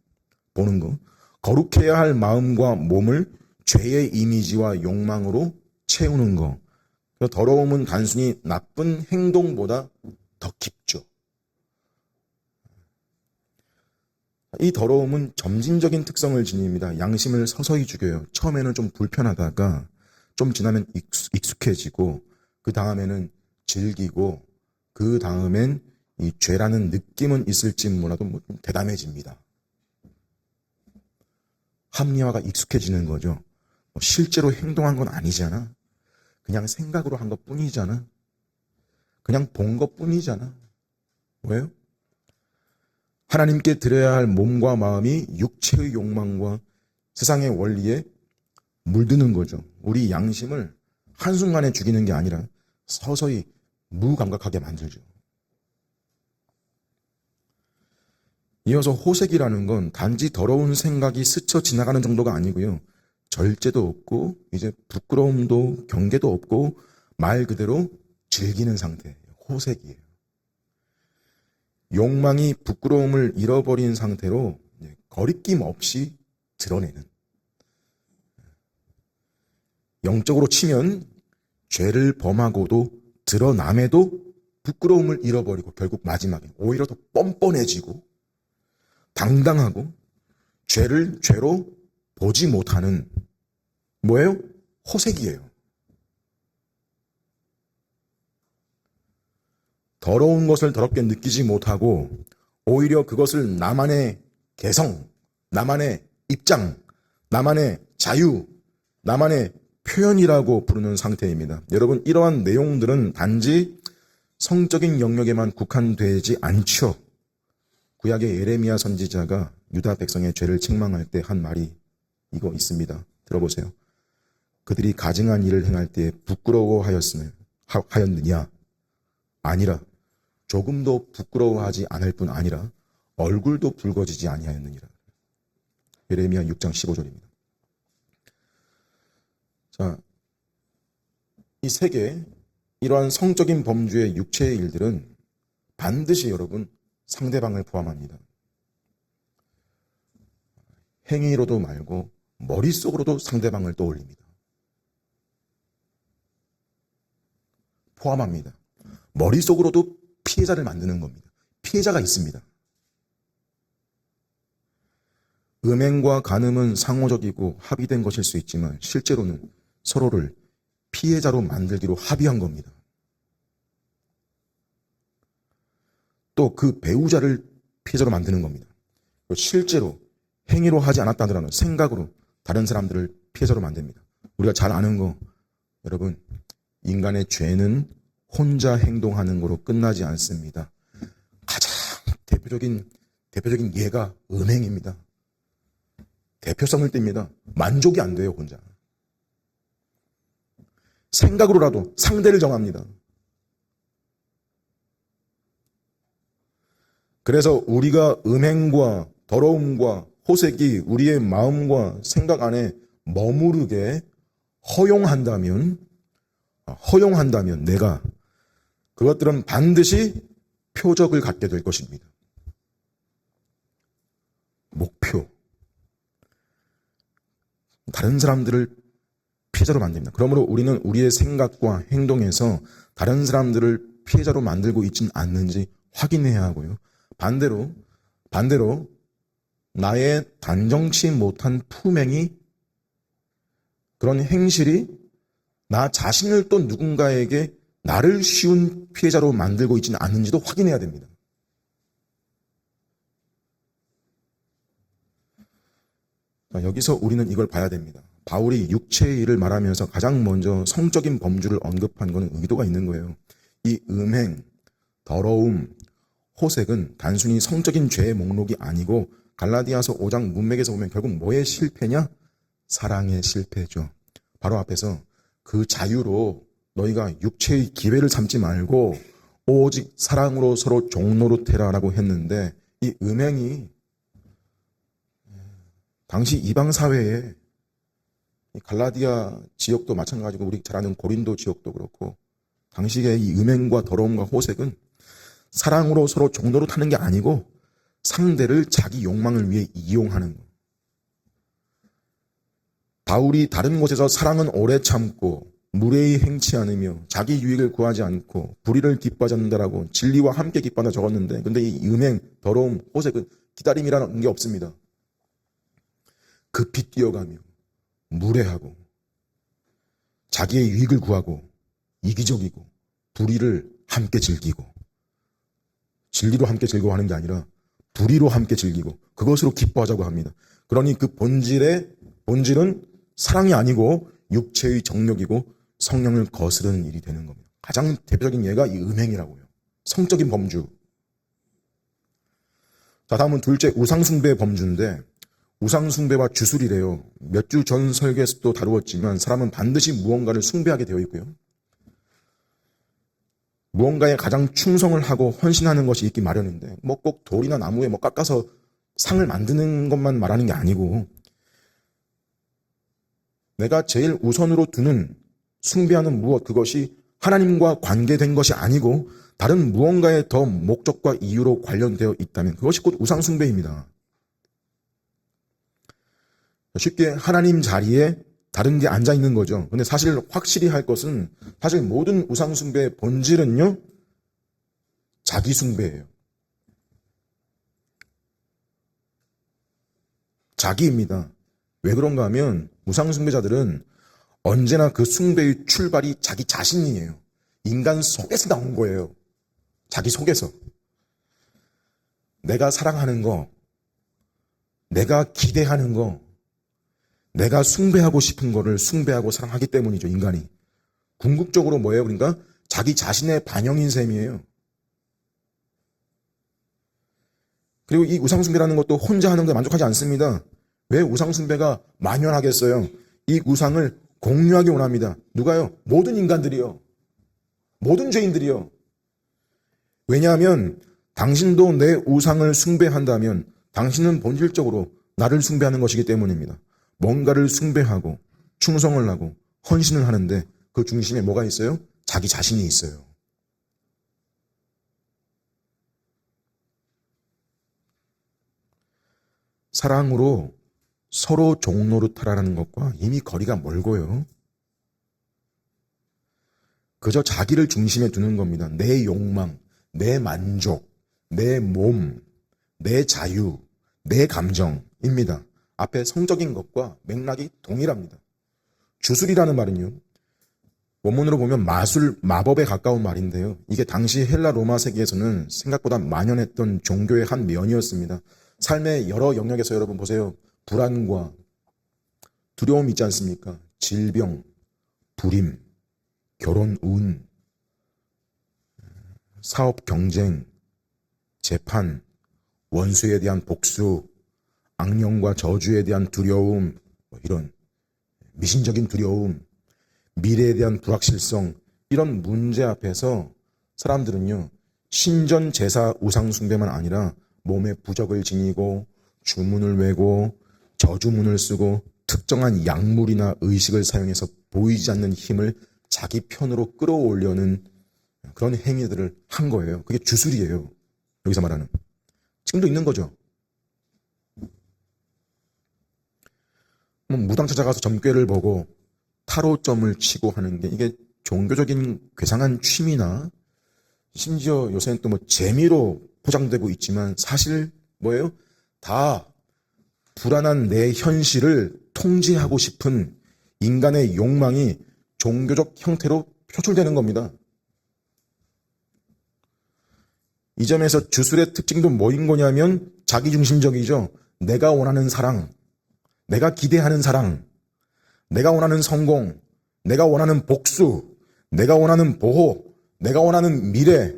보는 것, 거룩해야 할 마음과 몸을 죄의 이미지와 욕망으로 채우는 것. 더러움은 단순히 나쁜 행동보다 더 깊죠. 이 더러움은 점진적인 특성을 지닙니다. 양심을 서서히 죽여요. 처음에는 좀 불편하다가 좀 지나면 익숙해지고, 그 다음에는 즐기고, 그 다음엔 이 죄라는 느낌은 있을지 몰라도 좀 대담해집니다. 합리화가 익숙해지는 거죠. 실제로 행동한 건 아니잖아. 그냥 생각으로 한 것 뿐이잖아. 그냥 본 것 뿐이잖아. 왜요? 하나님께 드려야 할 몸과 마음이 육체의 욕망과 세상의 원리에 물드는 거죠. 우리 양심을 한순간에 죽이는 게 아니라 서서히 무감각하게 만들죠. 이어서 호색이라는 건 단지 더러운 생각이 스쳐 지나가는 정도가 아니고요. 절제도 없고 이제 부끄러움도 경계도 없고 말 그대로 즐기는 상태예요. 호색이에요. 욕망이 부끄러움을 잃어버린 상태로 거리낌 없이 드러내는. 영적으로 치면 죄를 범하고도 드러남에도 부끄러움을 잃어버리고 결국 마지막에 오히려 더 뻔뻔해지고 당당하고 죄를 죄로 보지 못하는, 뭐예요? 호색이에요. 더러운 것을 더럽게 느끼지 못하고 오히려 그것을 나만의 개성, 나만의 입장, 나만의 자유, 나만의 표현이라고 부르는 상태입니다. 여러분, 이러한 내용들은 단지 성적인 영역에만 국한되지 않죠. 구약의 예레미야 선지자가 유다 백성의 죄를 책망할 때 한 말이 이거 있습니다. 들어보세요. 그들이 가증한 일을 행할 때 부끄러워하였느냐? 아니라 조금도 부끄러워하지 않을 뿐 아니라 얼굴도 붉어지지 아니하였느니라. 예레미야 6장 15절입니다. 자, 이 세 개, 이러한 성적인 범주의 육체의 일들은 반드시 여러분 상대방을 포함합니다. 행위로도 말고 머릿속으로도 상대방을 떠올립니다. 포함합니다. 머릿속으로도 피해자를 만드는 겁니다. 피해자가 있습니다. 음행과 간음은 상호적이고 합의된 것일 수 있지만 실제로는 서로를 피해자로 만들기로 합의한 겁니다. 또 그 배우자를 피해자로 만드는 겁니다. 실제로 행위로 하지 않았다더라도 생각으로 다른 사람들을 피해자로 만듭니다. 우리가 잘 아는 거, 여러분, 인간의 죄는 혼자 행동하는 거로 끝나지 않습니다. 가장 대표적인 예가 음행입니다. 대표성을 띱니다. 만족이 안 돼요, 혼자. 생각으로라도 상대를 정합니다. 그래서 우리가 음행과 더러움과 호색이 우리의 마음과 생각 안에 머무르게 허용한다면 내가 그것들은 반드시 표적을 갖게 될 것입니다. 목표. 다른 사람들을 피해자로 만듭니다. 그러므로 우리는 우리의 생각과 행동에서 다른 사람들을 피해자로 만들고 있지는 않는지 확인해야 하고요. 반대로 나의 단정치 못한 품행이, 그런 행실이 나 자신을 또 누군가에게 나를 쉬운 피해자로 만들고 있지는 않는지도 확인해야 됩니다. 여기서 우리는 이걸 봐야 됩니다. 바울이 육체의 일을 말하면서 가장 먼저 성적인 범주를 언급한 것은 의도가 있는 거예요. 이 음행, 더러움, 호색은 단순히 성적인 죄의 목록이 아니고 갈라디아서 5장 문맥에서 보면 결국 뭐의 실패냐? 사랑의 실패죠. 바로 앞에서 그 자유로 너희가 육체의 기회를 삼지 말고 오직 사랑으로 서로 종노릇해라라고 했는데, 이 음행이 당시 이방 사회에 갈라디아 지역도 마찬가지고 우리 잘 아는 고린도 지역도 그렇고, 당시의 이 음행과 더러움과 호색은 사랑으로 서로 종노릇하는 게 아니고 상대를 자기 욕망을 위해 이용하는 것. 바울이 다른 곳에서 사랑은 오래 참고 무례히 행치 않으며 자기 유익을 구하지 않고 불의를 기뻐하지 않는다라고 진리와 함께 기뻐한다 적었는데, 근데 이 음행, 더러움, 호색은 기다림이라는 게 없습니다. 급히 뛰어가며 무례하고 자기의 유익을 구하고 이기적이고 불의를 함께 즐기고, 진리로 함께 즐거워하는 게 아니라 불의로 함께 즐기고 그것으로 기뻐하자고 합니다. 그러니 그 본질은 사랑이 아니고 육체의 정욕이고 성령을 거스르는 일이 되는 겁니다. 가장 대표적인 예가 이 음행이라고요. 성적인 범주. 자, 다음은 둘째, 우상숭배의 범주인데, 우상숭배와 주술이래요. 몇 주 전 설교에서도 다루었지만 사람은 반드시 무언가를 숭배하게 되어 있고요. 무언가에 가장 충성을 하고 헌신하는 것이 있기 마련인데, 뭐 꼭 돌이나 나무에 뭐 깎아서 상을 만드는 것만 말하는 게 아니고, 내가 제일 우선으로 두는 숭배하는 무엇, 그것이 하나님과 관계된 것이 아니고 다른 무언가의 더 목적과 이유로 관련되어 있다면 그것이 곧 우상숭배입니다. 쉽게 하나님 자리에 다른 게 앉아 있는 거죠. 근데 사실 확실히 할 것은, 사실 모든 우상숭배의 본질은요, 자기숭배예요. 자기입니다. 왜 그런가 하면 우상숭배자들은 언제나 그 숭배의 출발이 자기 자신이에요. 인간 속에서 나온 거예요. 자기 속에서. 내가 사랑하는 거, 내가 기대하는 거, 내가 숭배하고 싶은 거를 숭배하고 사랑하기 때문이죠, 인간이. 궁극적으로 뭐예요? 그러니까 자기 자신의 반영인 셈이에요. 그리고 이 우상숭배라는 것도 혼자 하는 것에 만족하지 않습니다. 왜 우상숭배가 만연하겠어요? 이 우상을 공유하기 원합니다. 누가요? 모든 인간들이요. 모든 죄인들이요. 왜냐하면 당신도 내 우상을 숭배한다면 당신은 본질적으로 나를 숭배하는 것이기 때문입니다. 뭔가를 숭배하고 충성을 하고 헌신을 하는데 그 중심에 뭐가 있어요? 자기 자신이 있어요. 사랑으로 서로 종노릇하라는 것과 이미 거리가 멀고요. 그저 자기를 중심에 두는 겁니다. 내 욕망, 내 만족, 내 몸, 내 자유, 내 감정입니다. 앞에 성적인 것과 맥락이 동일합니다. 주술이라는 말은요, 원문으로 보면 마술, 마법에 가까운 말인데요. 이게 당시 헬라 로마 세계에서는 생각보다 만연했던 종교의 한 면이었습니다. 삶의 여러 영역에서 여러분 보세요. 불안과 두려움 있지 않습니까? 질병, 불임, 결혼 운, 사업 경쟁, 재판, 원수에 대한 복수, 악령과 저주에 대한 두려움, 이런 미신적인 두려움, 미래에 대한 불확실성, 이런 문제 앞에서 사람들은요, 신전 제사 우상 숭배만 아니라 몸에 부적을 지니고 주문을 외고 저주문을 쓰고 특정한 약물이나 의식을 사용해서 보이지 않는 힘을 자기 편으로 끌어올려는 그런 행위들을 한 거예요. 그게 주술이에요. 여기서 말하는. 지금도 있는 거죠. 무당 찾아가서 점괘를 보고 타로점을 치고 하는 게 이게 종교적인 괴상한 취미나 심지어 요새는 또 뭐 재미로 포장되고 있지만 사실 뭐예요? 다 불안한 내 현실을 통제하고 싶은 인간의 욕망이 종교적 형태로 표출되는 겁니다. 이 점에서 주술의 특징도 뭐인 거냐면 자기중심적이죠. 내가 원하는 사랑, 내가 기대하는 사랑, 내가 원하는 성공, 내가 원하는 복수, 내가 원하는 보호, 내가 원하는 미래.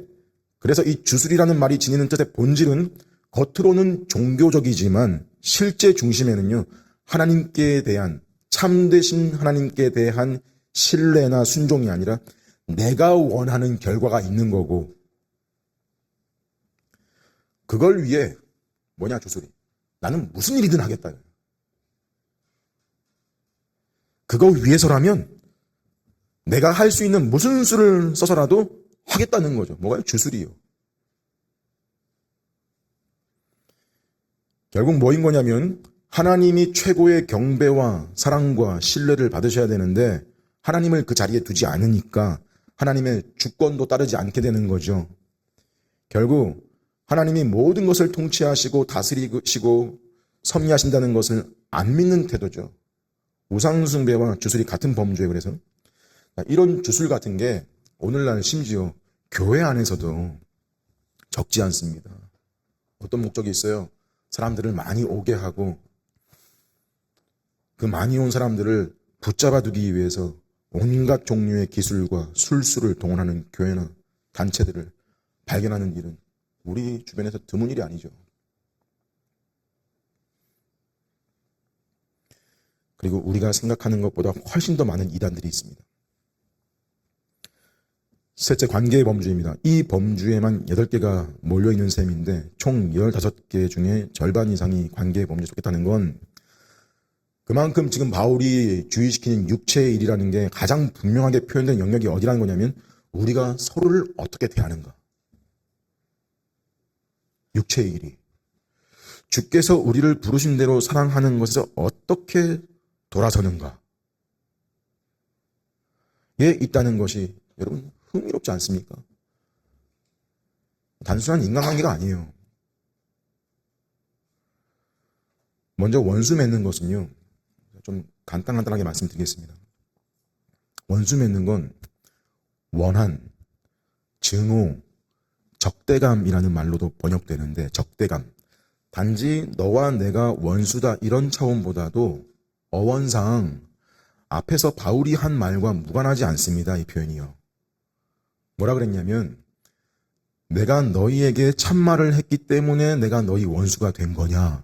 그래서 이 주술이라는 말이 지니는 뜻의 본질은 겉으로는 종교적이지만 실제 중심에는요, 하나님께 대한, 참되신 하나님께 대한 신뢰나 순종이 아니라 내가 원하는 결과가 있는 거고, 그걸 위해 뭐냐 주술이. 나는 무슨 일이든 하겠다. 그거 위해서라면 내가 할 수 있는 무슨 수를 써서라도 하겠다는 거죠. 뭐가요? 주술이요. 결국 뭐인 거냐면 하나님이 최고의 경배와 사랑과 신뢰를 받으셔야 되는데 하나님을 그 자리에 두지 않으니까 하나님의 주권도 따르지 않게 되는 거죠. 결국 하나님이 모든 것을 통치하시고 다스리시고 섭리하신다는 것을 안 믿는 태도죠. 우상숭배와 주술이 같은 범주에 그래서 이런 주술 같은 게 오늘날 심지어 교회 안에서도 적지 않습니다. 어떤 목적이 있어요? 사람들을 많이 오게 하고 그 많이 온 사람들을 붙잡아 두기 위해서 온갖 종류의 기술과 술수를 동원하는 교회나 단체들을 발견하는 일은 우리 주변에서 드문 일이 아니죠. 그리고 우리가 생각하는 것보다 훨씬 더 많은 이단들이 있습니다. 셋째, 관계의 범주입니다. 이 범주에만 8개가 몰려있는 셈인데 총 15개 중에 절반 이상이 관계의 범주에 속했다는 건 그만큼 지금 바울이 주의시키는 육체의 일이라는 게 가장 분명하게 표현된 영역이 어디라는 거냐면 우리가 서로를 어떻게 대하는가. 육체의 일이. 주께서 우리를 부르신 대로 사랑하는 것에서 어떻게 돌아서는가. 에 있다는 것이 여러분 흥미롭지 않습니까? 단순한 인간관계가 아니에요. 먼저 원수 맺는 것은요. 좀 간단하게 말씀드리겠습니다. 원수 맺는 건 원한, 증오, 적대감이라는 말로도 번역되는데 적대감. 단지 너와 내가 원수다 이런 차원보다도 어원상 앞에서 바울이 한 말과 무관하지 않습니다. 이 표현이요. 뭐라 그랬냐면 내가 너희에게 참말을 했기 때문에 내가 너희 원수가 된 거냐.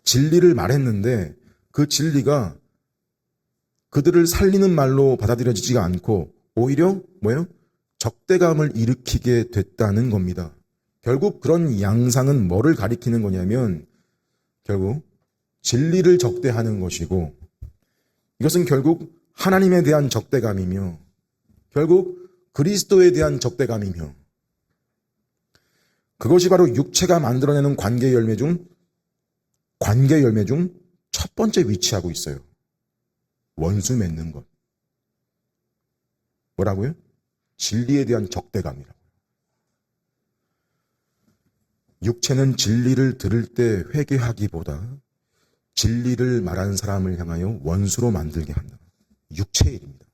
진리를 말했는데 그 진리가 그들을 살리는 말로 받아들여지지가 않고 오히려 뭐예요? 적대감을 일으키게 됐다는 겁니다. 결국 그런 양상은 뭐를 가리키는 거냐면 결국 진리를 적대하는 것이고 이것은 결국 하나님에 대한 적대감이며 결국 그리스도에 대한 적대감이며 그것이 바로 육체가 만들어내는 관계 열매 중 첫 번째 위치하고 있어요. 원수 맺는 것. 뭐라고요? 진리에 대한 적대감이라고요. 육체는 진리를 들을 때 회개하기보다 진리를 말하는 사람을 향하여 원수로 만들게 한다. 육체의 일입니다.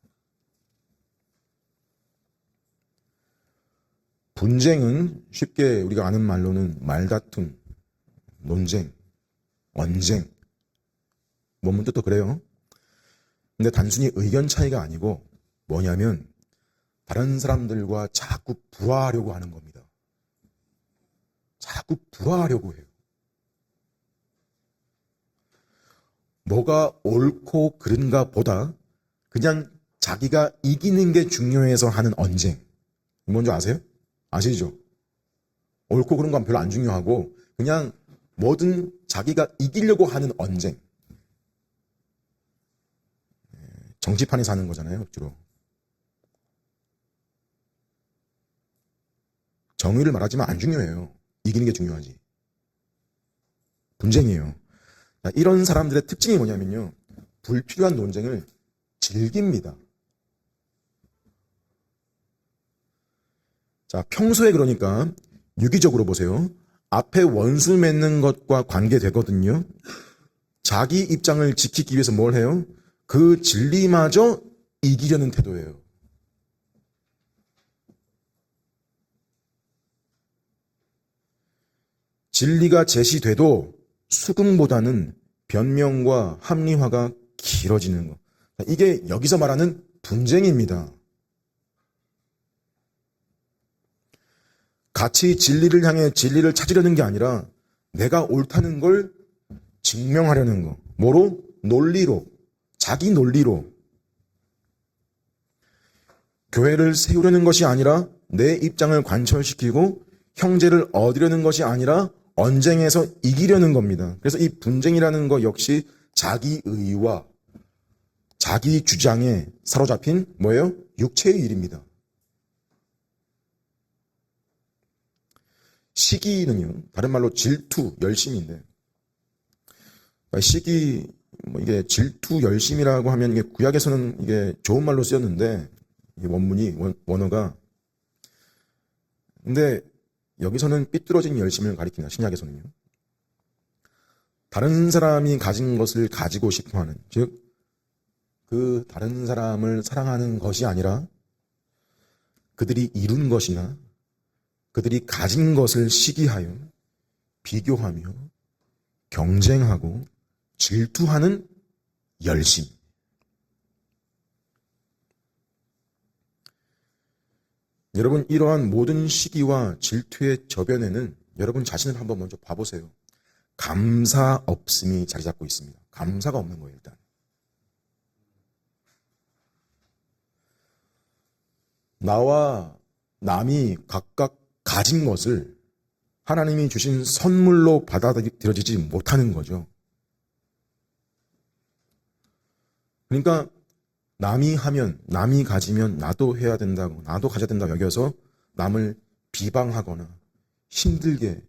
분쟁은 쉽게 우리가 아는 말로는 말다툼, 논쟁, 언쟁, 원문 뜻도 그래요. 근데 단순히 의견 차이가 아니고 뭐냐면 다른 사람들과 자꾸 불화하려고 하는 겁니다. 자꾸 불화하려고 해요. 뭐가 옳고 그른가 보다 그냥 자기가 이기는 게 중요해서 하는 언쟁. 뭔지 아세요? 아시죠? 옳고 그런 건 별로 안 중요하고 그냥 뭐든 자기가 이기려고 하는 언쟁. 정치판에 사는 거잖아요, 주로. 정의를 말하지만 안 중요해요. 이기는 게 중요하지. 분쟁이에요. 이런 사람들의 특징이 뭐냐면요. 불필요한 논쟁을 즐깁니다. 자, 평소에 그러니까 유기적으로 보세요. 앞에 원수 맺는 것과 관계되거든요. 자기 입장을 지키기 위해서 뭘 해요? 그 진리마저 이기려는 태도예요. 진리가 제시돼도 수긍보다는 변명과 합리화가 길어지는 것. 이게 여기서 말하는 분쟁입니다. 같이 진리를 향해 진리를 찾으려는 게 아니라 내가 옳다는 걸 증명하려는 거. 뭐로? 논리로. 자기 논리로. 교회를 세우려는 것이 아니라 내 입장을 관철시키고 형제를 얻으려는 것이 아니라 언쟁에서 이기려는 겁니다. 그래서 이 분쟁이라는 것 역시 자기의와 자기 주장에 사로잡힌 뭐예요? 육체의 일입니다. 시기는요, 다른 말로 질투, 열심인데, 시기, 이게 질투, 열심이라고 하면 이게 구약에서는 이게 좋은 말로 쓰였는데, 이게 원문이, 원어가. 근데 여기서는 삐뚤어진 열심을 가리킵니다, 신약에서는요. 다른 사람이 가진 것을 가지고 싶어 하는, 즉, 그 다른 사람을 사랑하는 것이 아니라 그들이 이룬 것이나 그들이 가진 것을 시기하여 비교하며 경쟁하고 질투하는 열심. 여러분, 이러한 모든 시기와 질투의 저변에는 여러분 자신을 한번 먼저 봐보세요. 감사 없음이 자리 잡고 있습니다. 감사가 없는 거예요, 일단. 나와 남이 각각 가진 것을 하나님이 주신 선물로 받아들여지지 못하는 거죠. 그러니까 남이 하면, 남이 가지면 나도 해야 된다고, 나도 가져야 된다고 여겨서 남을 비방하거나 힘들게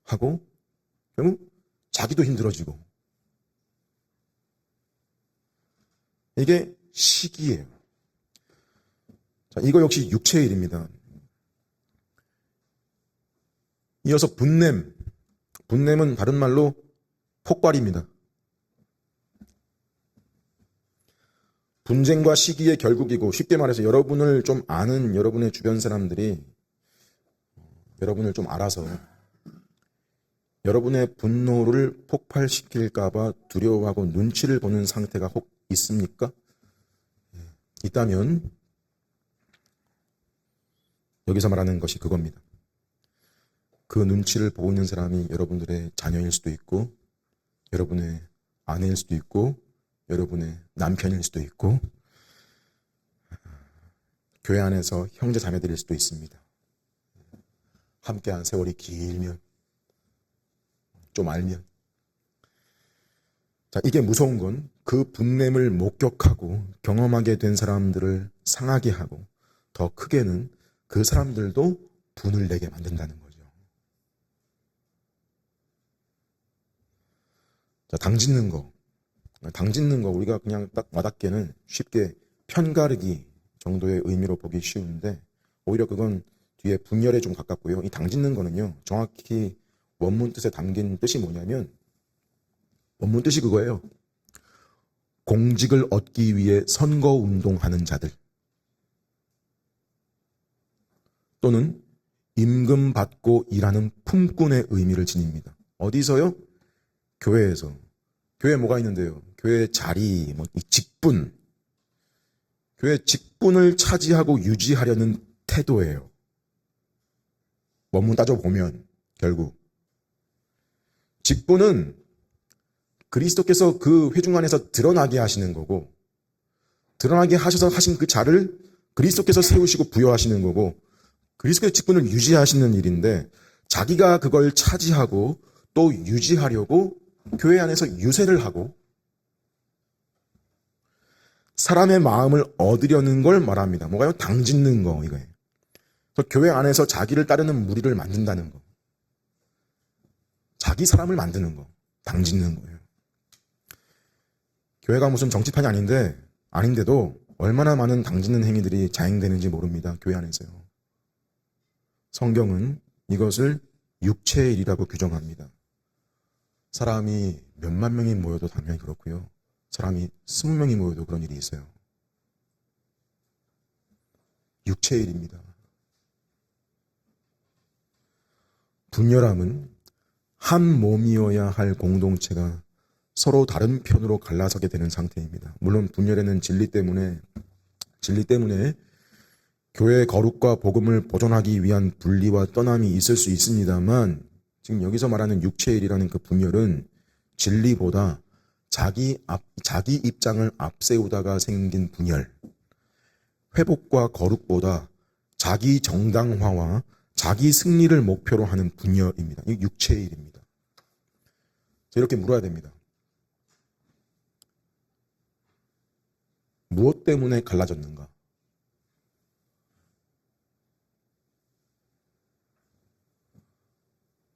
하고 결국 자기도 힘들어지고. 이게 시기예요. 자, 이거 역시 육체의 일입니다. 이어서 분냄. 분냄은 다른 말로 폭발입니다. 분쟁과 시기의 결국이고, 쉽게 말해서 여러분을 좀 아는 여러분의 주변 사람들이 여러분을 좀 알아서 여러분의 분노를 폭발시킬까봐 두려워하고 눈치를 보는 상태가 혹 있습니까? 있다면 여기서 말하는 것이 그겁니다. 그 눈치를 보고 있는 사람이 여러분들의 자녀일 수도 있고, 여러분의 아내일 수도 있고, 여러분의 남편일 수도 있고, 교회 안에서 형제 자매들일 수도 있습니다. 함께한 세월이 길면, 좀 알면. 자, 이게 무서운 건 그 분냄을 목격하고 경험하게 된 사람들을 상하게 하고, 더 크게는 그 사람들도 분을 내게 만든다는 거죠. 자, 당 짓는 거 우리가 그냥 딱 와닿게는 쉽게 편가르기 정도의 의미로 보기 쉬운데, 오히려 그건 뒤에 분열에 좀 가깝고요. 이 당 짓는 거는요, 정확히 원문 뜻에 담긴 뜻이 뭐냐면, 원문 뜻이 그거예요. 공직을 얻기 위해 선거운동하는 자들, 또는 임금 받고 일하는 품꾼의 의미를 지닙니다. 어디서요? 교회에서. 교회에 뭐가 있는데요? 교회 자리, 이 직분. 교회 직분을 차지하고 유지하려는 태도예요. 원문 따져보면 결국 직분은 그리스도께서 그 회중 안에서 드러나게 하시는 거고, 드러나게 하셔서 하신 그 자를 그리스도께서 세우시고 부여하시는 거고 그리스도의 직분을 유지하시는 일인데 자기가 그걸 차지하고 또 유지하려고 교회 안에서 유세를 하고 사람의 마음을 얻으려는 걸 말합니다. 뭐가요? 당짓는 거 이거예요. 그래서 교회 안에서 자기를 따르는 무리를 만든다는 거. 자기 사람을 만드는 거. 당짓는 거예요. 교회가 무슨 정치판이 아닌데도 얼마나 많은 당짓는 행위들이 자행되는지 모릅니다. 교회 안에서요. 성경은 이것을 육체의 일이라고 규정합니다. 사람이 몇만 명이 모여도 당연히 그렇고요. 사람이 20명이 모여도 그런 일이 있어요. 육체의 일입니다. 분열함은 한 몸이어야 할 공동체가 서로 다른 편으로 갈라서게 되는 상태입니다. 물론 분열에는 진리 때문에 교회의 거룩과 복음을 보존하기 위한 분리와 떠남이 있을 수 있습니다만 지금 여기서 말하는 육체의 일이라는 그 분열은 진리보다 자기 입장을 앞세우다가 생긴 분열, 회복과 거룩보다 자기 정당화와 자기 승리를 목표로 하는 분열입니다. 이 육체의 일입니다. 이렇게 물어야 됩니다. 무엇 때문에 갈라졌는가?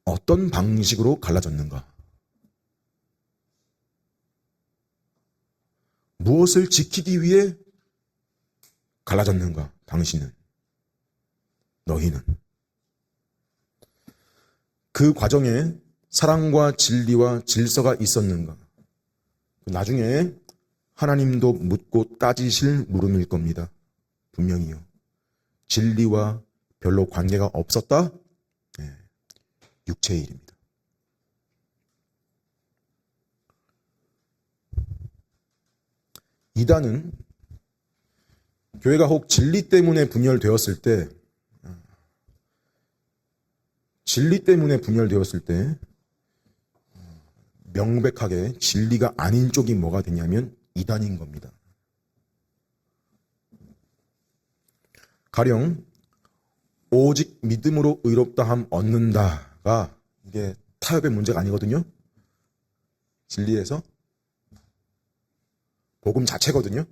어떤 방식으로 갈라졌는가? 무엇을 지키기 위해 갈라졌는가? 당신은, 너희는. 그 과정에 사랑과 진리와 질서가 있었는가? 나중에 하나님도 묻고 따지실 물음일 겁니다. 분명히요. 진리와 별로 관계가 없었다? 네. 육체의 일입니다. 이단은 교회가 혹 진리 때문에 분열되었을 때 명백하게 진리가 아닌 쪽이 뭐가 되냐면 이단인 겁니다. 가령 오직 믿음으로 의롭다함 얻는다가 이게 타협의 문제가 아니거든요. 진리에서 복음 자체거든요.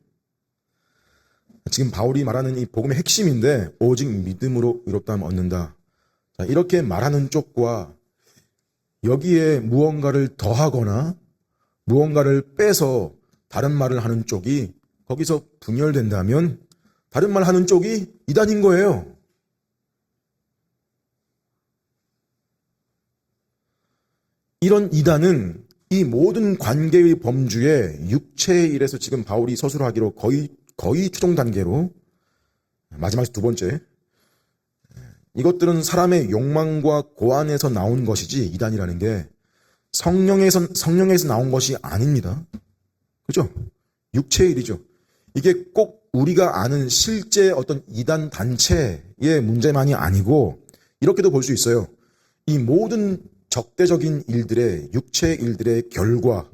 지금 바울이 말하는 이 복음의 핵심인데 오직 믿음으로 의롭다함 얻는다. 자, 이렇게 말하는 쪽과 여기에 무언가를 더하거나 무언가를 빼서 다른 말을 하는 쪽이 거기서 분열된다면 다른 말 하는 쪽이 이단인 거예요. 이런 이단은 이 모든 관계의 범주에 육체의 일에서 지금 바울이 서술하기로 거의 최종 단계로 마지막 두 번째 이것들은 사람의 욕망과 고안에서 나온 것이지 이단이라는 게 성령에서 나온 것이 아닙니다. 그죠? 육체의 일이죠. 이게 꼭 우리가 아는 실제 어떤 이단 단체의 문제만이 아니고 이렇게도 볼 수 있어요. 이 모든 적대적인 일들의 육체의 일들의 결과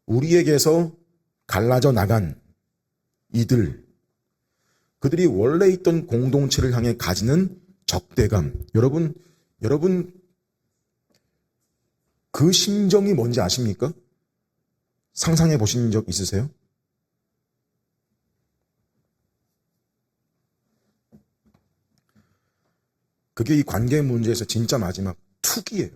우리에게서 갈라져 나간 그들이 원래 있던 공동체를 향해 가지는 적대감. 여러분 그 심정이 뭔지 아십니까? 상상해 보신 적 있으세요? 그게 이 관계 문제에서 진짜 마지막 투기예요.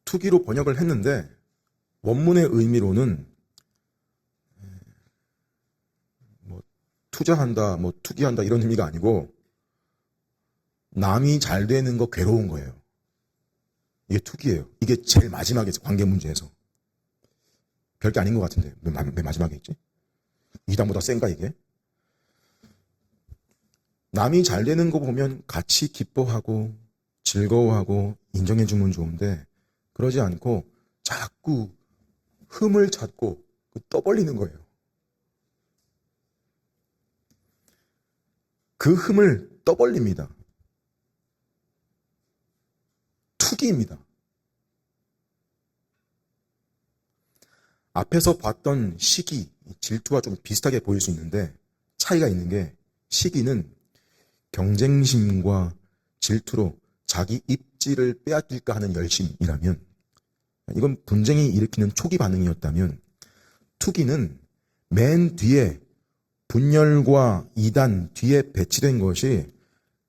투기로 번역을 했는데 원문의 의미로는 투자한다, 투기한다 이런 의미가 아니고 남이 잘 되는 거 괴로운 거예요. 이게 투기예요. 이게 제일 마지막에 관계 문제에서. 별게 아닌 것 같은데 왜 마지막에 있지? 이단보다 센가 이게? 남이 잘 되는 거 보면 같이 기뻐하고 즐거워하고 인정해주면 좋은데 그러지 않고 자꾸 흠을 찾고 떠벌리는 거예요. 그 흠을 떠벌립니다. 투기입니다. 앞에서 봤던 시기, 질투와 좀 비슷하게 보일 수 있는데 차이가 있는 게 시기는 경쟁심과 질투로 자기 입지를 빼앗길까 하는 열심이라면 이건 분쟁이 일으키는 초기 반응이었다면 투기는 맨 뒤에 분열과 이단 뒤에 배치된 것이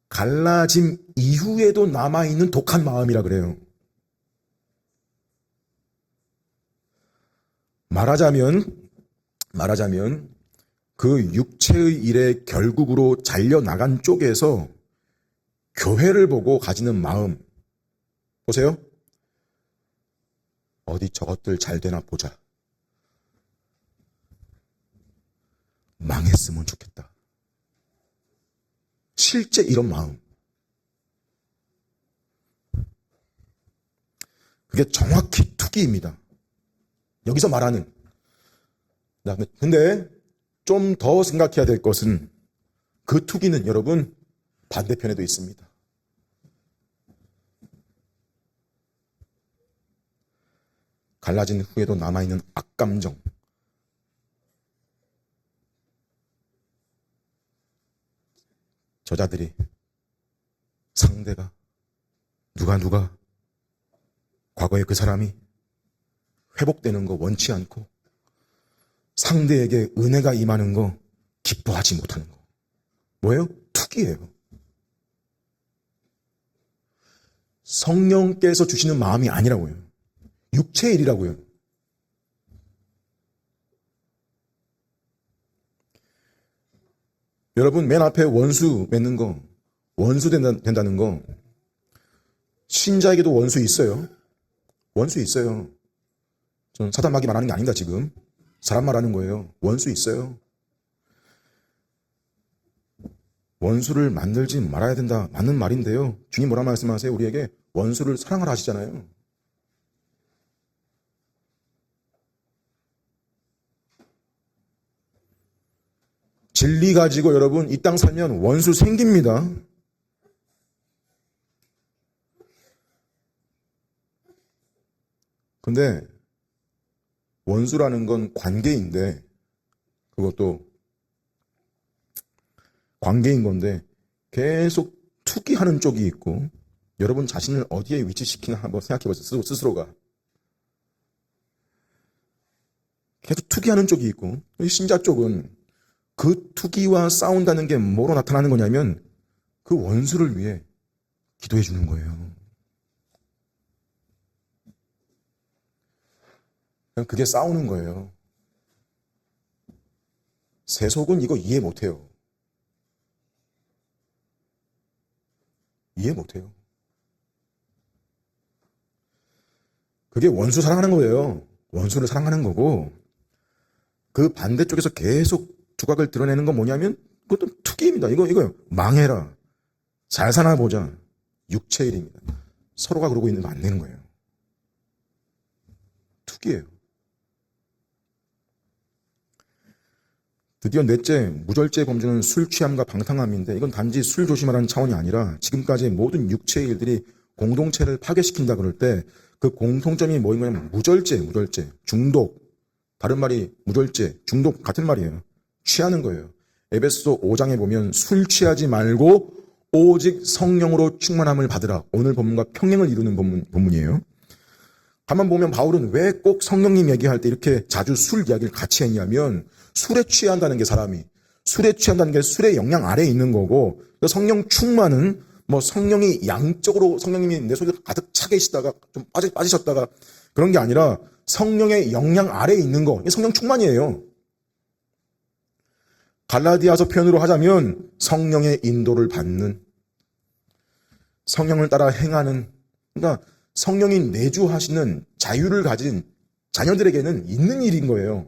갈라짐 이후에도 남아있는 독한 마음이라 그래요. 말하자면 그 육체의 일의 결국으로 잘려나간 쪽에서 교회를 보고 가지는 마음. 보세요. 어디 저것들 잘 되나 보자. 망했으면 좋겠다. 실제 이런 마음. 그게 정확히 투기입니다. 여기서 말하는. 근데 좀 더 생각해야 될 것은 그 투기는 여러분 반대편에도 있습니다. 갈라진 후에도 남아있는 악감정. 저자들이 상대가 누가 과거에 그 사람이 회복되는 거 원치 않고 상대에게 은혜가 임하는 거 기뻐하지 못하는 거. 뭐예요? 투기예요. 성령께서 주시는 마음이 아니라고요. 육체의 일이라고요. 여러분 맨 앞에 원수 맺는 거, 원수 된다는 거 신자에게도 원수 있어요. 원수 있어요. 전 사단 마귀 말하는 게 아닙니다. 지금 사람 말하는 거예요. 원수 있어요. 원수를 만들지 말아야 된다. 맞는 말인데요. 주님 뭐라 말씀하세요? 우리에게 원수를 사랑하라 하시잖아요. 진리 가지고 여러분 이 땅 살면 원수 생깁니다. 근데 원수라는 건 관계인데 그것도 관계인 건데 계속 투기하는 쪽이 있고 여러분 자신을 어디에 위치시키나 한번 생각해 보세요. 스스로가. 계속 투기하는 쪽이 있고 신자 쪽은 그 투기와 싸운다는 게 뭐로 나타나는 거냐면 그 원수를 위해 기도해 주는 거예요. 그게 싸우는 거예요. 세속은 이거 이해 못해요. 이해 못해요. 그게 원수 사랑하는 거예요. 원수를 사랑하는 거고 그 반대쪽에서 계속 두각을 드러내는 건 뭐냐면 그것도 투기입니다. 이거 망해라. 잘 사나 보자. 육체의 일입니다. 서로가 그러고 있는 거 안 되는 거예요. 투기예요. 드디어 넷째, 무절제 범죄는 술 취함과 방탕함인데 이건 단지 술 조심하라는 차원이 아니라 지금까지의 모든 육체의 일들이 공동체를 파괴시킨다 그럴 때 그 공통점이 뭐냐면 무절제, 중독. 다른 말이 무절제, 중독 같은 말이에요. 취하는 거예요. 에베소 5장에 보면 술 취하지 말고 오직 성령으로 충만함을 받으라. 오늘 본문과 평행을 이루는 본문이에요. 가만 보면 바울은 왜 꼭 성령님 얘기할 때 이렇게 자주 술 이야기를 같이 했냐면 술에 취한다는 게 사람이 술에 취한다는 게 술의 영향 아래에 있는 거고 성령 충만은 뭐 성령이 양적으로 성령님이 내 속에 가득 차 계시다가 좀 빠지셨다가 그런 게 아니라 성령의 영향 아래에 있는 거 이게 성령 충만이에요. 갈라디아서 표현으로 하자면 성령의 인도를 받는 성령을 따라 행하는 그러니까 성령이 내주하시는 자유를 가진 자녀들에게는 있는 일인 거예요.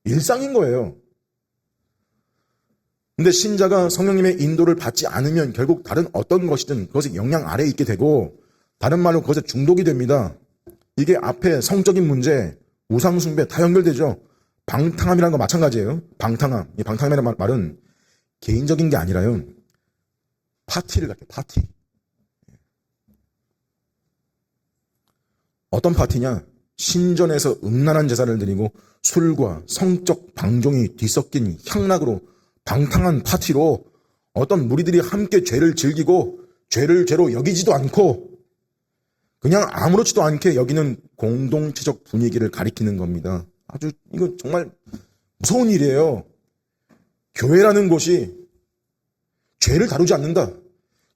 일상인 거예요. 근데 신자가 성령님의 인도를 받지 않으면 결국 다른 어떤 것이든 그것의 영향 아래에 있게 되고 다른 말로 그것에 중독이 됩니다. 이게 앞에 성적인 문제, 우상숭배 다 연결되죠. 방탕함이라는 거 마찬가지예요. 방탕함. 이 방탕함이라는 말은 개인적인 게 아니라요. 파티를 갖게 파티. 어떤 파티냐? 신전에서 음란한 제사를 드리고 술과 성적 방종이 뒤섞인 향락으로 방탕한 파티로 어떤 무리들이 함께 죄를 즐기고 죄를 죄로 여기지도 않고 그냥 아무렇지도 않게 여기는 공동체적 분위기를 가리키는 겁니다. 아주 이거 정말 무서운 일이에요. 교회라는 곳이 죄를 다루지 않는다.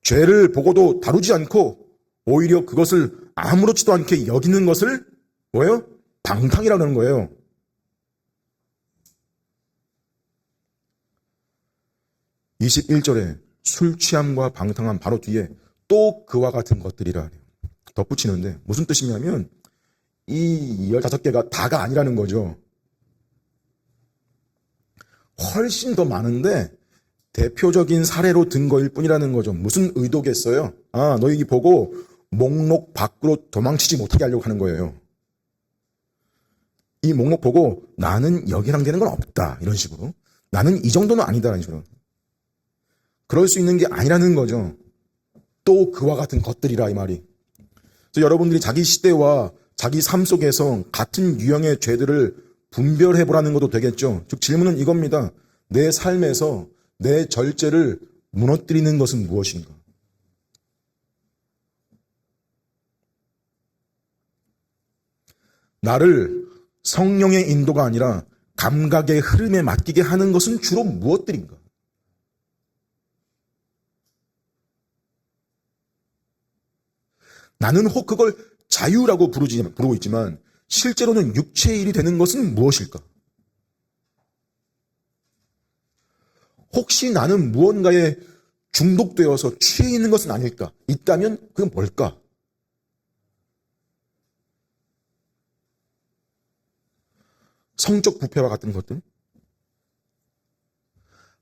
죄를 보고도 다루지 않고 오히려 그것을 아무렇지도 않게 여기는 것을 뭐예요? 방탕이라는 거예요. (21절에) 술 취함과 방탕함 바로 뒤에 또 그와 같은 것들이라 덧붙이는데 무슨 뜻이냐면 이 15개가 다가 아니라는 거죠. 훨씬 더 많은데 대표적인 사례로 든 거일 뿐이라는 거죠. 무슨 의도겠어요? 너희 보고 목록 밖으로 도망치지 못하게 하려고 하는 거예요. 이 목록 보고 나는 여기랑 되는 건 없다. 이런 식으로. 나는 이 정도는 아니다. 이런 식으로. 그럴 수 있는 게 아니라는 거죠. 또 그와 같은 것들이라 이 말이. 그래서 여러분들이 자기 시대와 자기 삶 속에서 같은 유형의 죄들을 분별해 보라는 것도 되겠죠. 즉 질문은 이겁니다. 내 삶에서 내 절제를 무너뜨리는 것은 무엇인가? 나를 성령의 인도가 아니라 감각의 흐름에 맡기게 하는 것은 주로 무엇들인가? 나는 혹 그걸 자유라고 부르고 있지만 실제로는 육체의 일이 되는 것은 무엇일까? 혹시 나는 무언가에 중독되어서 취해 있는 것은 아닐까? 있다면 그건 뭘까? 성적 부패와 같은 것들?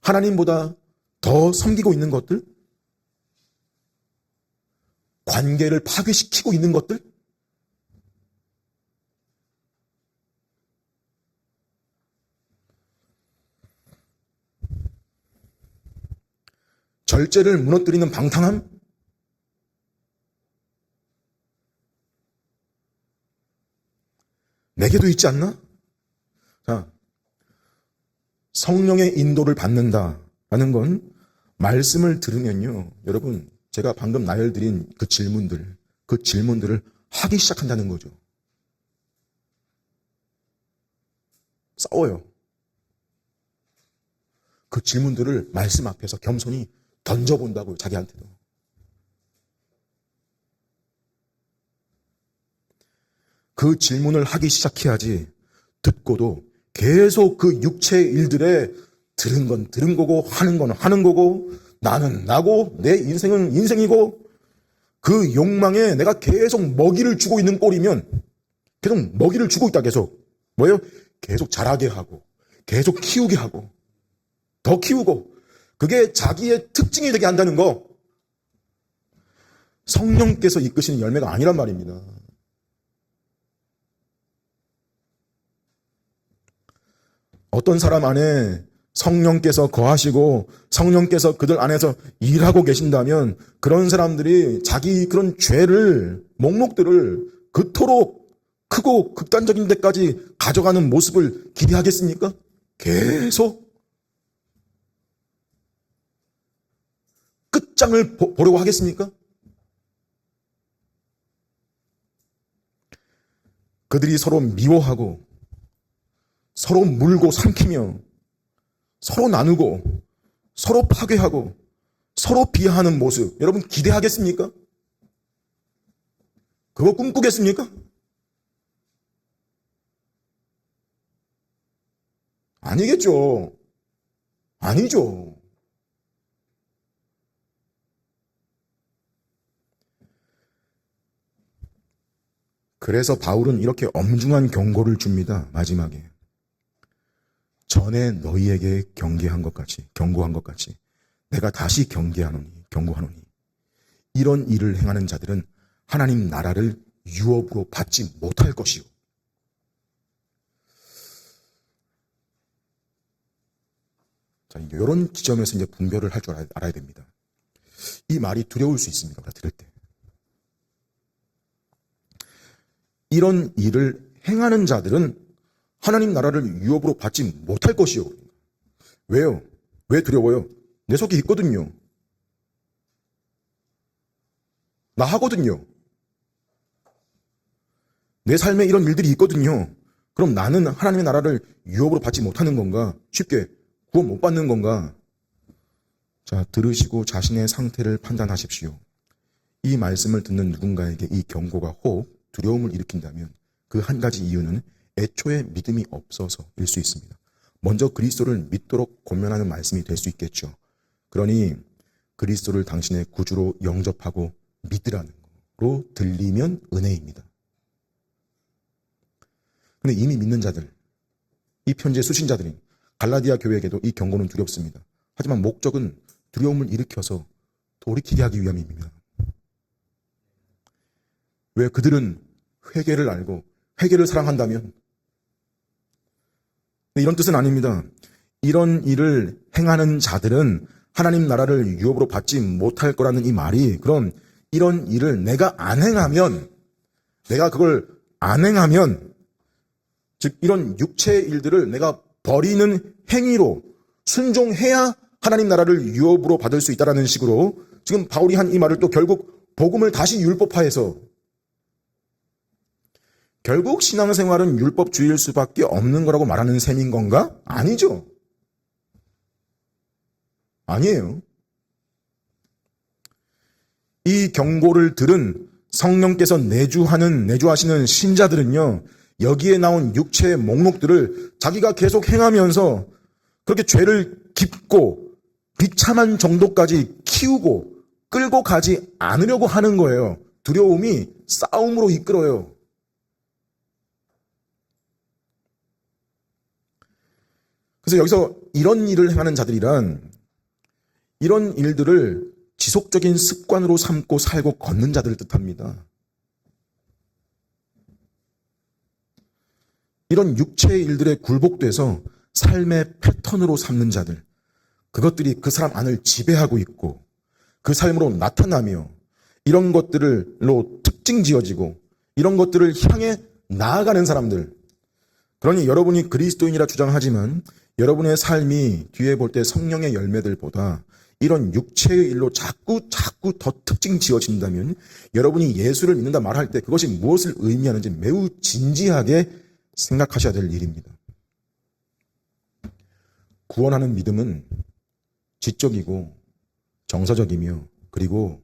하나님보다 더 섬기고 있는 것들? 관계를 파괴시키고 있는 것들? 절제를 무너뜨리는 방탕함? 내게도 있지 않나? 자, 성령의 인도를 받는다라는 건 말씀을 들으면요. 여러분, 제가 방금 나열드린 그 질문들을 하기 시작한다는 거죠. 싸워요. 그 질문들을 말씀 앞에서 겸손히 던져본다고요, 자기한테도. 그 질문을 하기 시작해야지 듣고도 계속 그 육체의 일들에 들은 건 들은 거고 하는 건 하는 거고 나는 나고 내 인생은 인생이고 그 욕망에 내가 계속 먹이를 주고 있는 꼴이면 계속 먹이를 주고 있다 계속. 뭐예요? 계속 자라게 하고 계속 키우게 하고 더 키우고 그게 자기의 특징이 되게 한다는 거. 성령께서 이끄시는 열매가 아니란 말입니다. 어떤 사람 안에 성령께서 거하시고 성령께서 그들 안에서 일하고 계신다면 그런 사람들이 자기 그런 죄를 목록들을 그토록 크고 극단적인 데까지 가져가는 모습을 기대하겠습니까? 계속 끝장을 보려고 하겠습니까? 그들이 서로 미워하고 서로 물고 삼키며 서로 나누고 서로 파괴하고 서로 비하하는 모습 여러분 기대하겠습니까? 그거 꿈꾸겠습니까? 아니겠죠. 아니죠. 그래서 바울은 이렇게 엄중한 경고를 줍니다. 마지막에. 전에 너희에게 경고한 것 같이 내가 다시 경고하노니 이런 일을 행하는 자들은 하나님 나라를 유업으로 받지 못할 것이요. 자, 이런 지점에서 이제 분별을 할 줄 알아야 됩니다. 이 말이 두려울 수 있습니다. 우리가 들을 때. 이런 일을 행하는 자들은 하나님 나라를 유업으로 받지 못할 것이요. 왜요? 왜 두려워요? 내 속에 있거든요. 나 하거든요. 내 삶에 이런 일들이 있거든요. 그럼 나는 하나님의 나라를 유업으로 받지 못하는 건가? 쉽게 구원 못 받는 건가? 자, 들으시고 자신의 상태를 판단하십시오. 이 말씀을 듣는 누군가에게 이 경고가 혹 두려움을 일으킨다면 그 한 가지 이유는 애초에 믿음이 없어서일 수 있습니다. 먼저 그리스도를 믿도록 권면하는 말씀이 될 수 있겠죠. 그러니 그리스도를 당신의 구주로 영접하고 믿으라는 거로 들리면 은혜입니다. 근데 이미 믿는 자들, 이 편지의 수신자들인 갈라디아 교회에게도 이 경고는 두렵습니다. 하지만 목적은 두려움을 일으켜서 돌이키게 하기 위함입니다. 왜? 그들은 회개를 알고 회개를 사랑한다면. 이런 뜻은 아닙니다. 이런 일을 행하는 자들은 하나님 나라를 유업으로 받지 못할 거라는 이 말이, 그럼 이런 일을 내가 그걸 안 행하면, 즉 이런 육체의 일들을 내가 버리는 행위로 순종해야 하나님 나라를 유업으로 받을 수 있다는 식으로 지금 바울이 한 이 말을 또 결국 복음을 다시 율법화해서, 결국 신앙생활은 율법주의일 수밖에 없는 거라고 말하는 셈인 건가? 아니죠. 아니에요. 이 경고를 들은 성령께서 내주하시는 신자들은요, 여기에 나온 육체의 목록들을 자기가 계속 행하면서 그렇게 죄를 깊고 비참한 정도까지 키우고 끌고 가지 않으려고 하는 거예요. 두려움이 싸움으로 이끌어요. 그래서 여기서 이런 일을 행하는 자들이란 이런 일들을 지속적인 습관으로 삼고 살고 걷는 자들을 뜻합니다. 이런 육체의 일들에 굴복돼서 삶의 패턴으로 삼는 자들, 그것들이 그 사람 안을 지배하고 있고 그 삶으로 나타나며 이런 것들로 특징 지어지고 이런 것들을 향해 나아가는 사람들. 그러니 여러분이 그리스도인이라 주장하지만 여러분의 삶이 뒤에 볼 때 성령의 열매들보다 이런 육체의 일로 자꾸 더 특징 지어진다면 여러분이 예수를 믿는다 말할 때 그것이 무엇을 의미하는지 매우 진지하게 생각하셔야 될 일입니다. 구원하는 믿음은 지적이고 정서적이며 그리고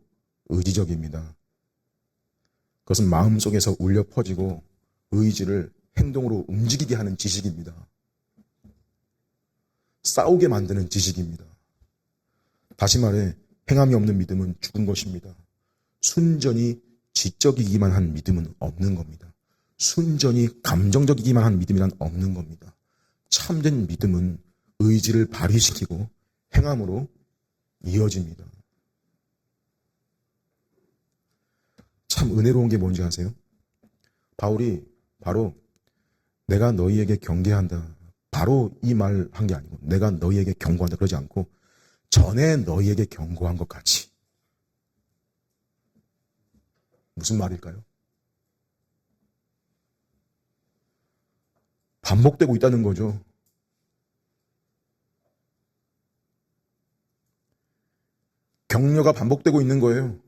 의지적입니다. 그것은 마음속에서 울려 퍼지고 의지를 행동으로 움직이게 하는 지식입니다. 싸우게 만드는 지식입니다. 다시 말해 행함이 없는 믿음은 죽은 것입니다. 순전히 지적이기만 한 믿음은 없는 겁니다. 순전히 감정적이기만 한 믿음이란 없는 겁니다. 참된 믿음은 의지를 발휘시키고 행함으로 이어집니다. 참 은혜로운 게 뭔지 아세요? 바울이 바로 내가 너희에게 경계한다, 바로 이 말 한 게 아니고 내가 너희에게 경고한다 그러지 않고 전에 너희에게 경고한 것 같이. 무슨 말일까요? 반복되고 있다는 거죠. 격려가 반복되고 있는 거예요.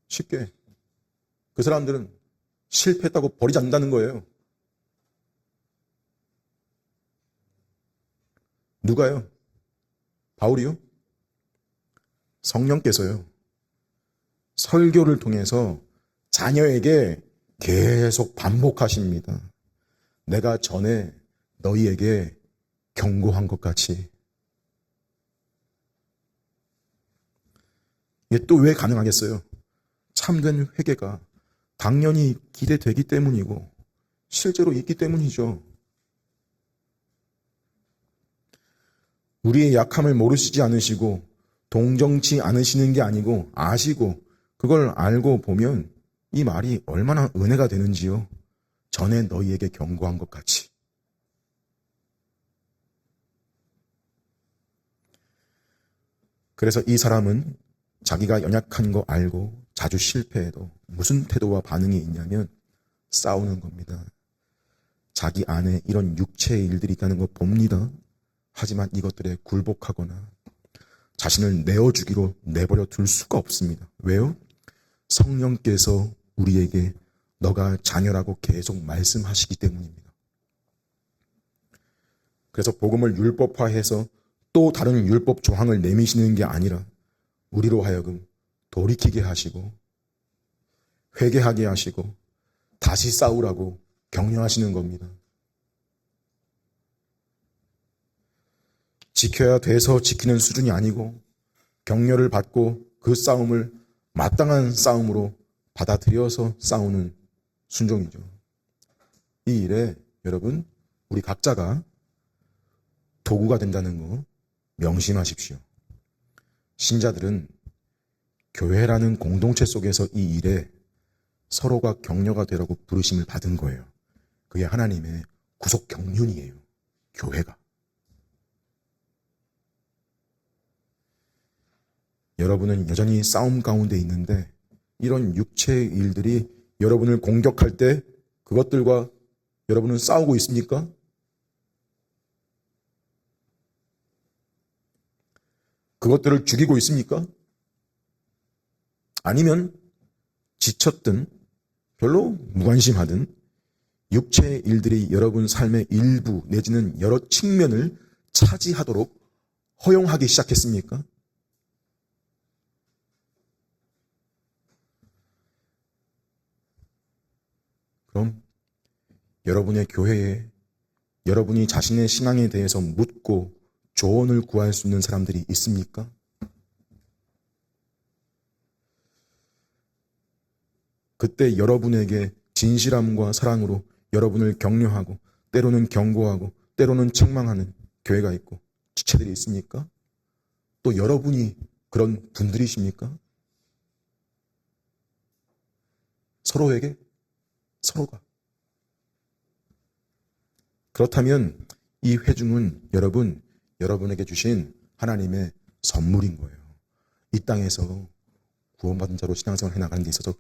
쉽게 그 사람들은 실패했다고 버리지 않는다는 거예요. 누가요? 바울이요? 성령께서요. 설교를 통해서 자녀에게 계속 반복하십니다. 내가 전에 너희에게 경고한 것 같이. 이게 또 왜 가능하겠어요? 참된 회개가 당연히 기대되기 때문이고 실제로 있기 때문이죠. 우리의 약함을 모르시지 않으시고 동정치 않으시는 게 아니고 아시고 그걸 알고 보면 이 말이 얼마나 은혜가 되는지요. 전에 너희에게 경고한 것 같이. 그래서 이 사람은 자기가 연약한 거 알고 자주 실패해도 무슨 태도와 반응이 있냐면 싸우는 겁니다. 자기 안에 이런 육체의 일들이 있다는 거 봅니다. 하지만 이것들에 굴복하거나 자신을 내어주기로 내버려 둘 수가 없습니다. 왜요? 성령께서 우리에게 너가 자녀라고 계속 말씀하시기 때문입니다. 그래서 복음을 율법화해서 또 다른 율법 조항을 내미시는 게 아니라 우리로 하여금 돌이키게 하시고 회개하게 하시고 다시 싸우라고 격려하시는 겁니다. 지켜야 돼서 지키는 수준이 아니고 격려를 받고 그 싸움을 마땅한 싸움으로 받아들여서 싸우는 순종이죠. 이 일에 여러분 우리 각자가 도구가 된다는 거 명심하십시오. 신자들은 교회라는 공동체 속에서 이 일에 서로가 격려가 되라고 부르심을 받은 거예요. 그게 하나님의 구속 경륜이에요. 교회가. 여러분은 여전히 싸움 가운데 있는데 이런 육체의 일들이 여러분을 공격할 때 그것들과 여러분은 싸우고 있습니까? 그것들을 죽이고 있습니까? 아니면 지쳤든 별로 무관심하든 육체의 일들이 여러분 삶의 일부 내지는 여러 측면을 차지하도록 허용하기 시작했습니까? 그럼 여러분의 교회에 여러분이 자신의 신앙에 대해서 묻고 조언을 구할 수 있는 사람들이 있습니까? 그때 여러분에게 진실함과 사랑으로 여러분을 격려하고 때로는 경고하고 때로는 책망하는 교회가 있고 지체들이 있습니까? 또 여러분이 그런 분들이십니까? 서로가. 그렇다면 이 회중은 여러분에게 주신 하나님의 선물인 거예요. 이 땅에서 구원받은 자로 신앙생활을 해나가는 데 있어서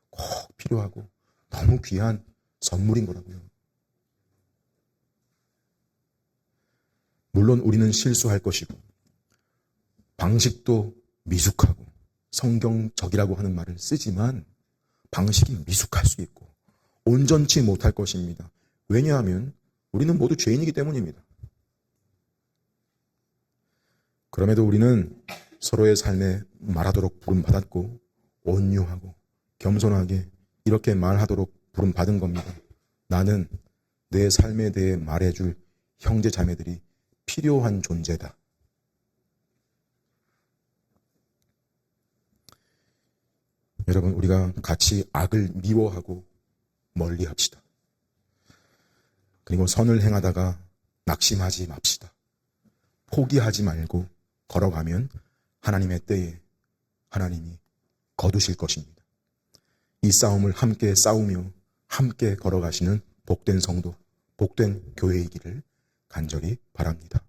꼭 필요하고 너무 귀한 선물인 거라고요. 물론 우리는 실수할 것이고 방식도 미숙하고 성경적이라고 하는 말을 쓰지만 방식이 미숙할 수 있고 온전치 못할 것입니다. 왜냐하면 우리는 모두 죄인이기 때문입니다. 그럼에도 우리는 서로의 삶에 말하도록 부름받았고 온유하고 겸손하게 이렇게 말하도록 부름받은 겁니다. 나는 내 삶에 대해 말해줄 형제 자매들이 필요한 존재다. 여러분, 우리가 같이 악을 미워하고 멀리 합시다. 그리고 선을 행하다가 낙심하지 맙시다. 포기하지 말고 걸어가면 하나님의 때에 하나님이 거두실 것입니다. 이 싸움을 함께 싸우며 함께 걸어가시는 복된 성도, 복된 교회이기를 간절히 바랍니다.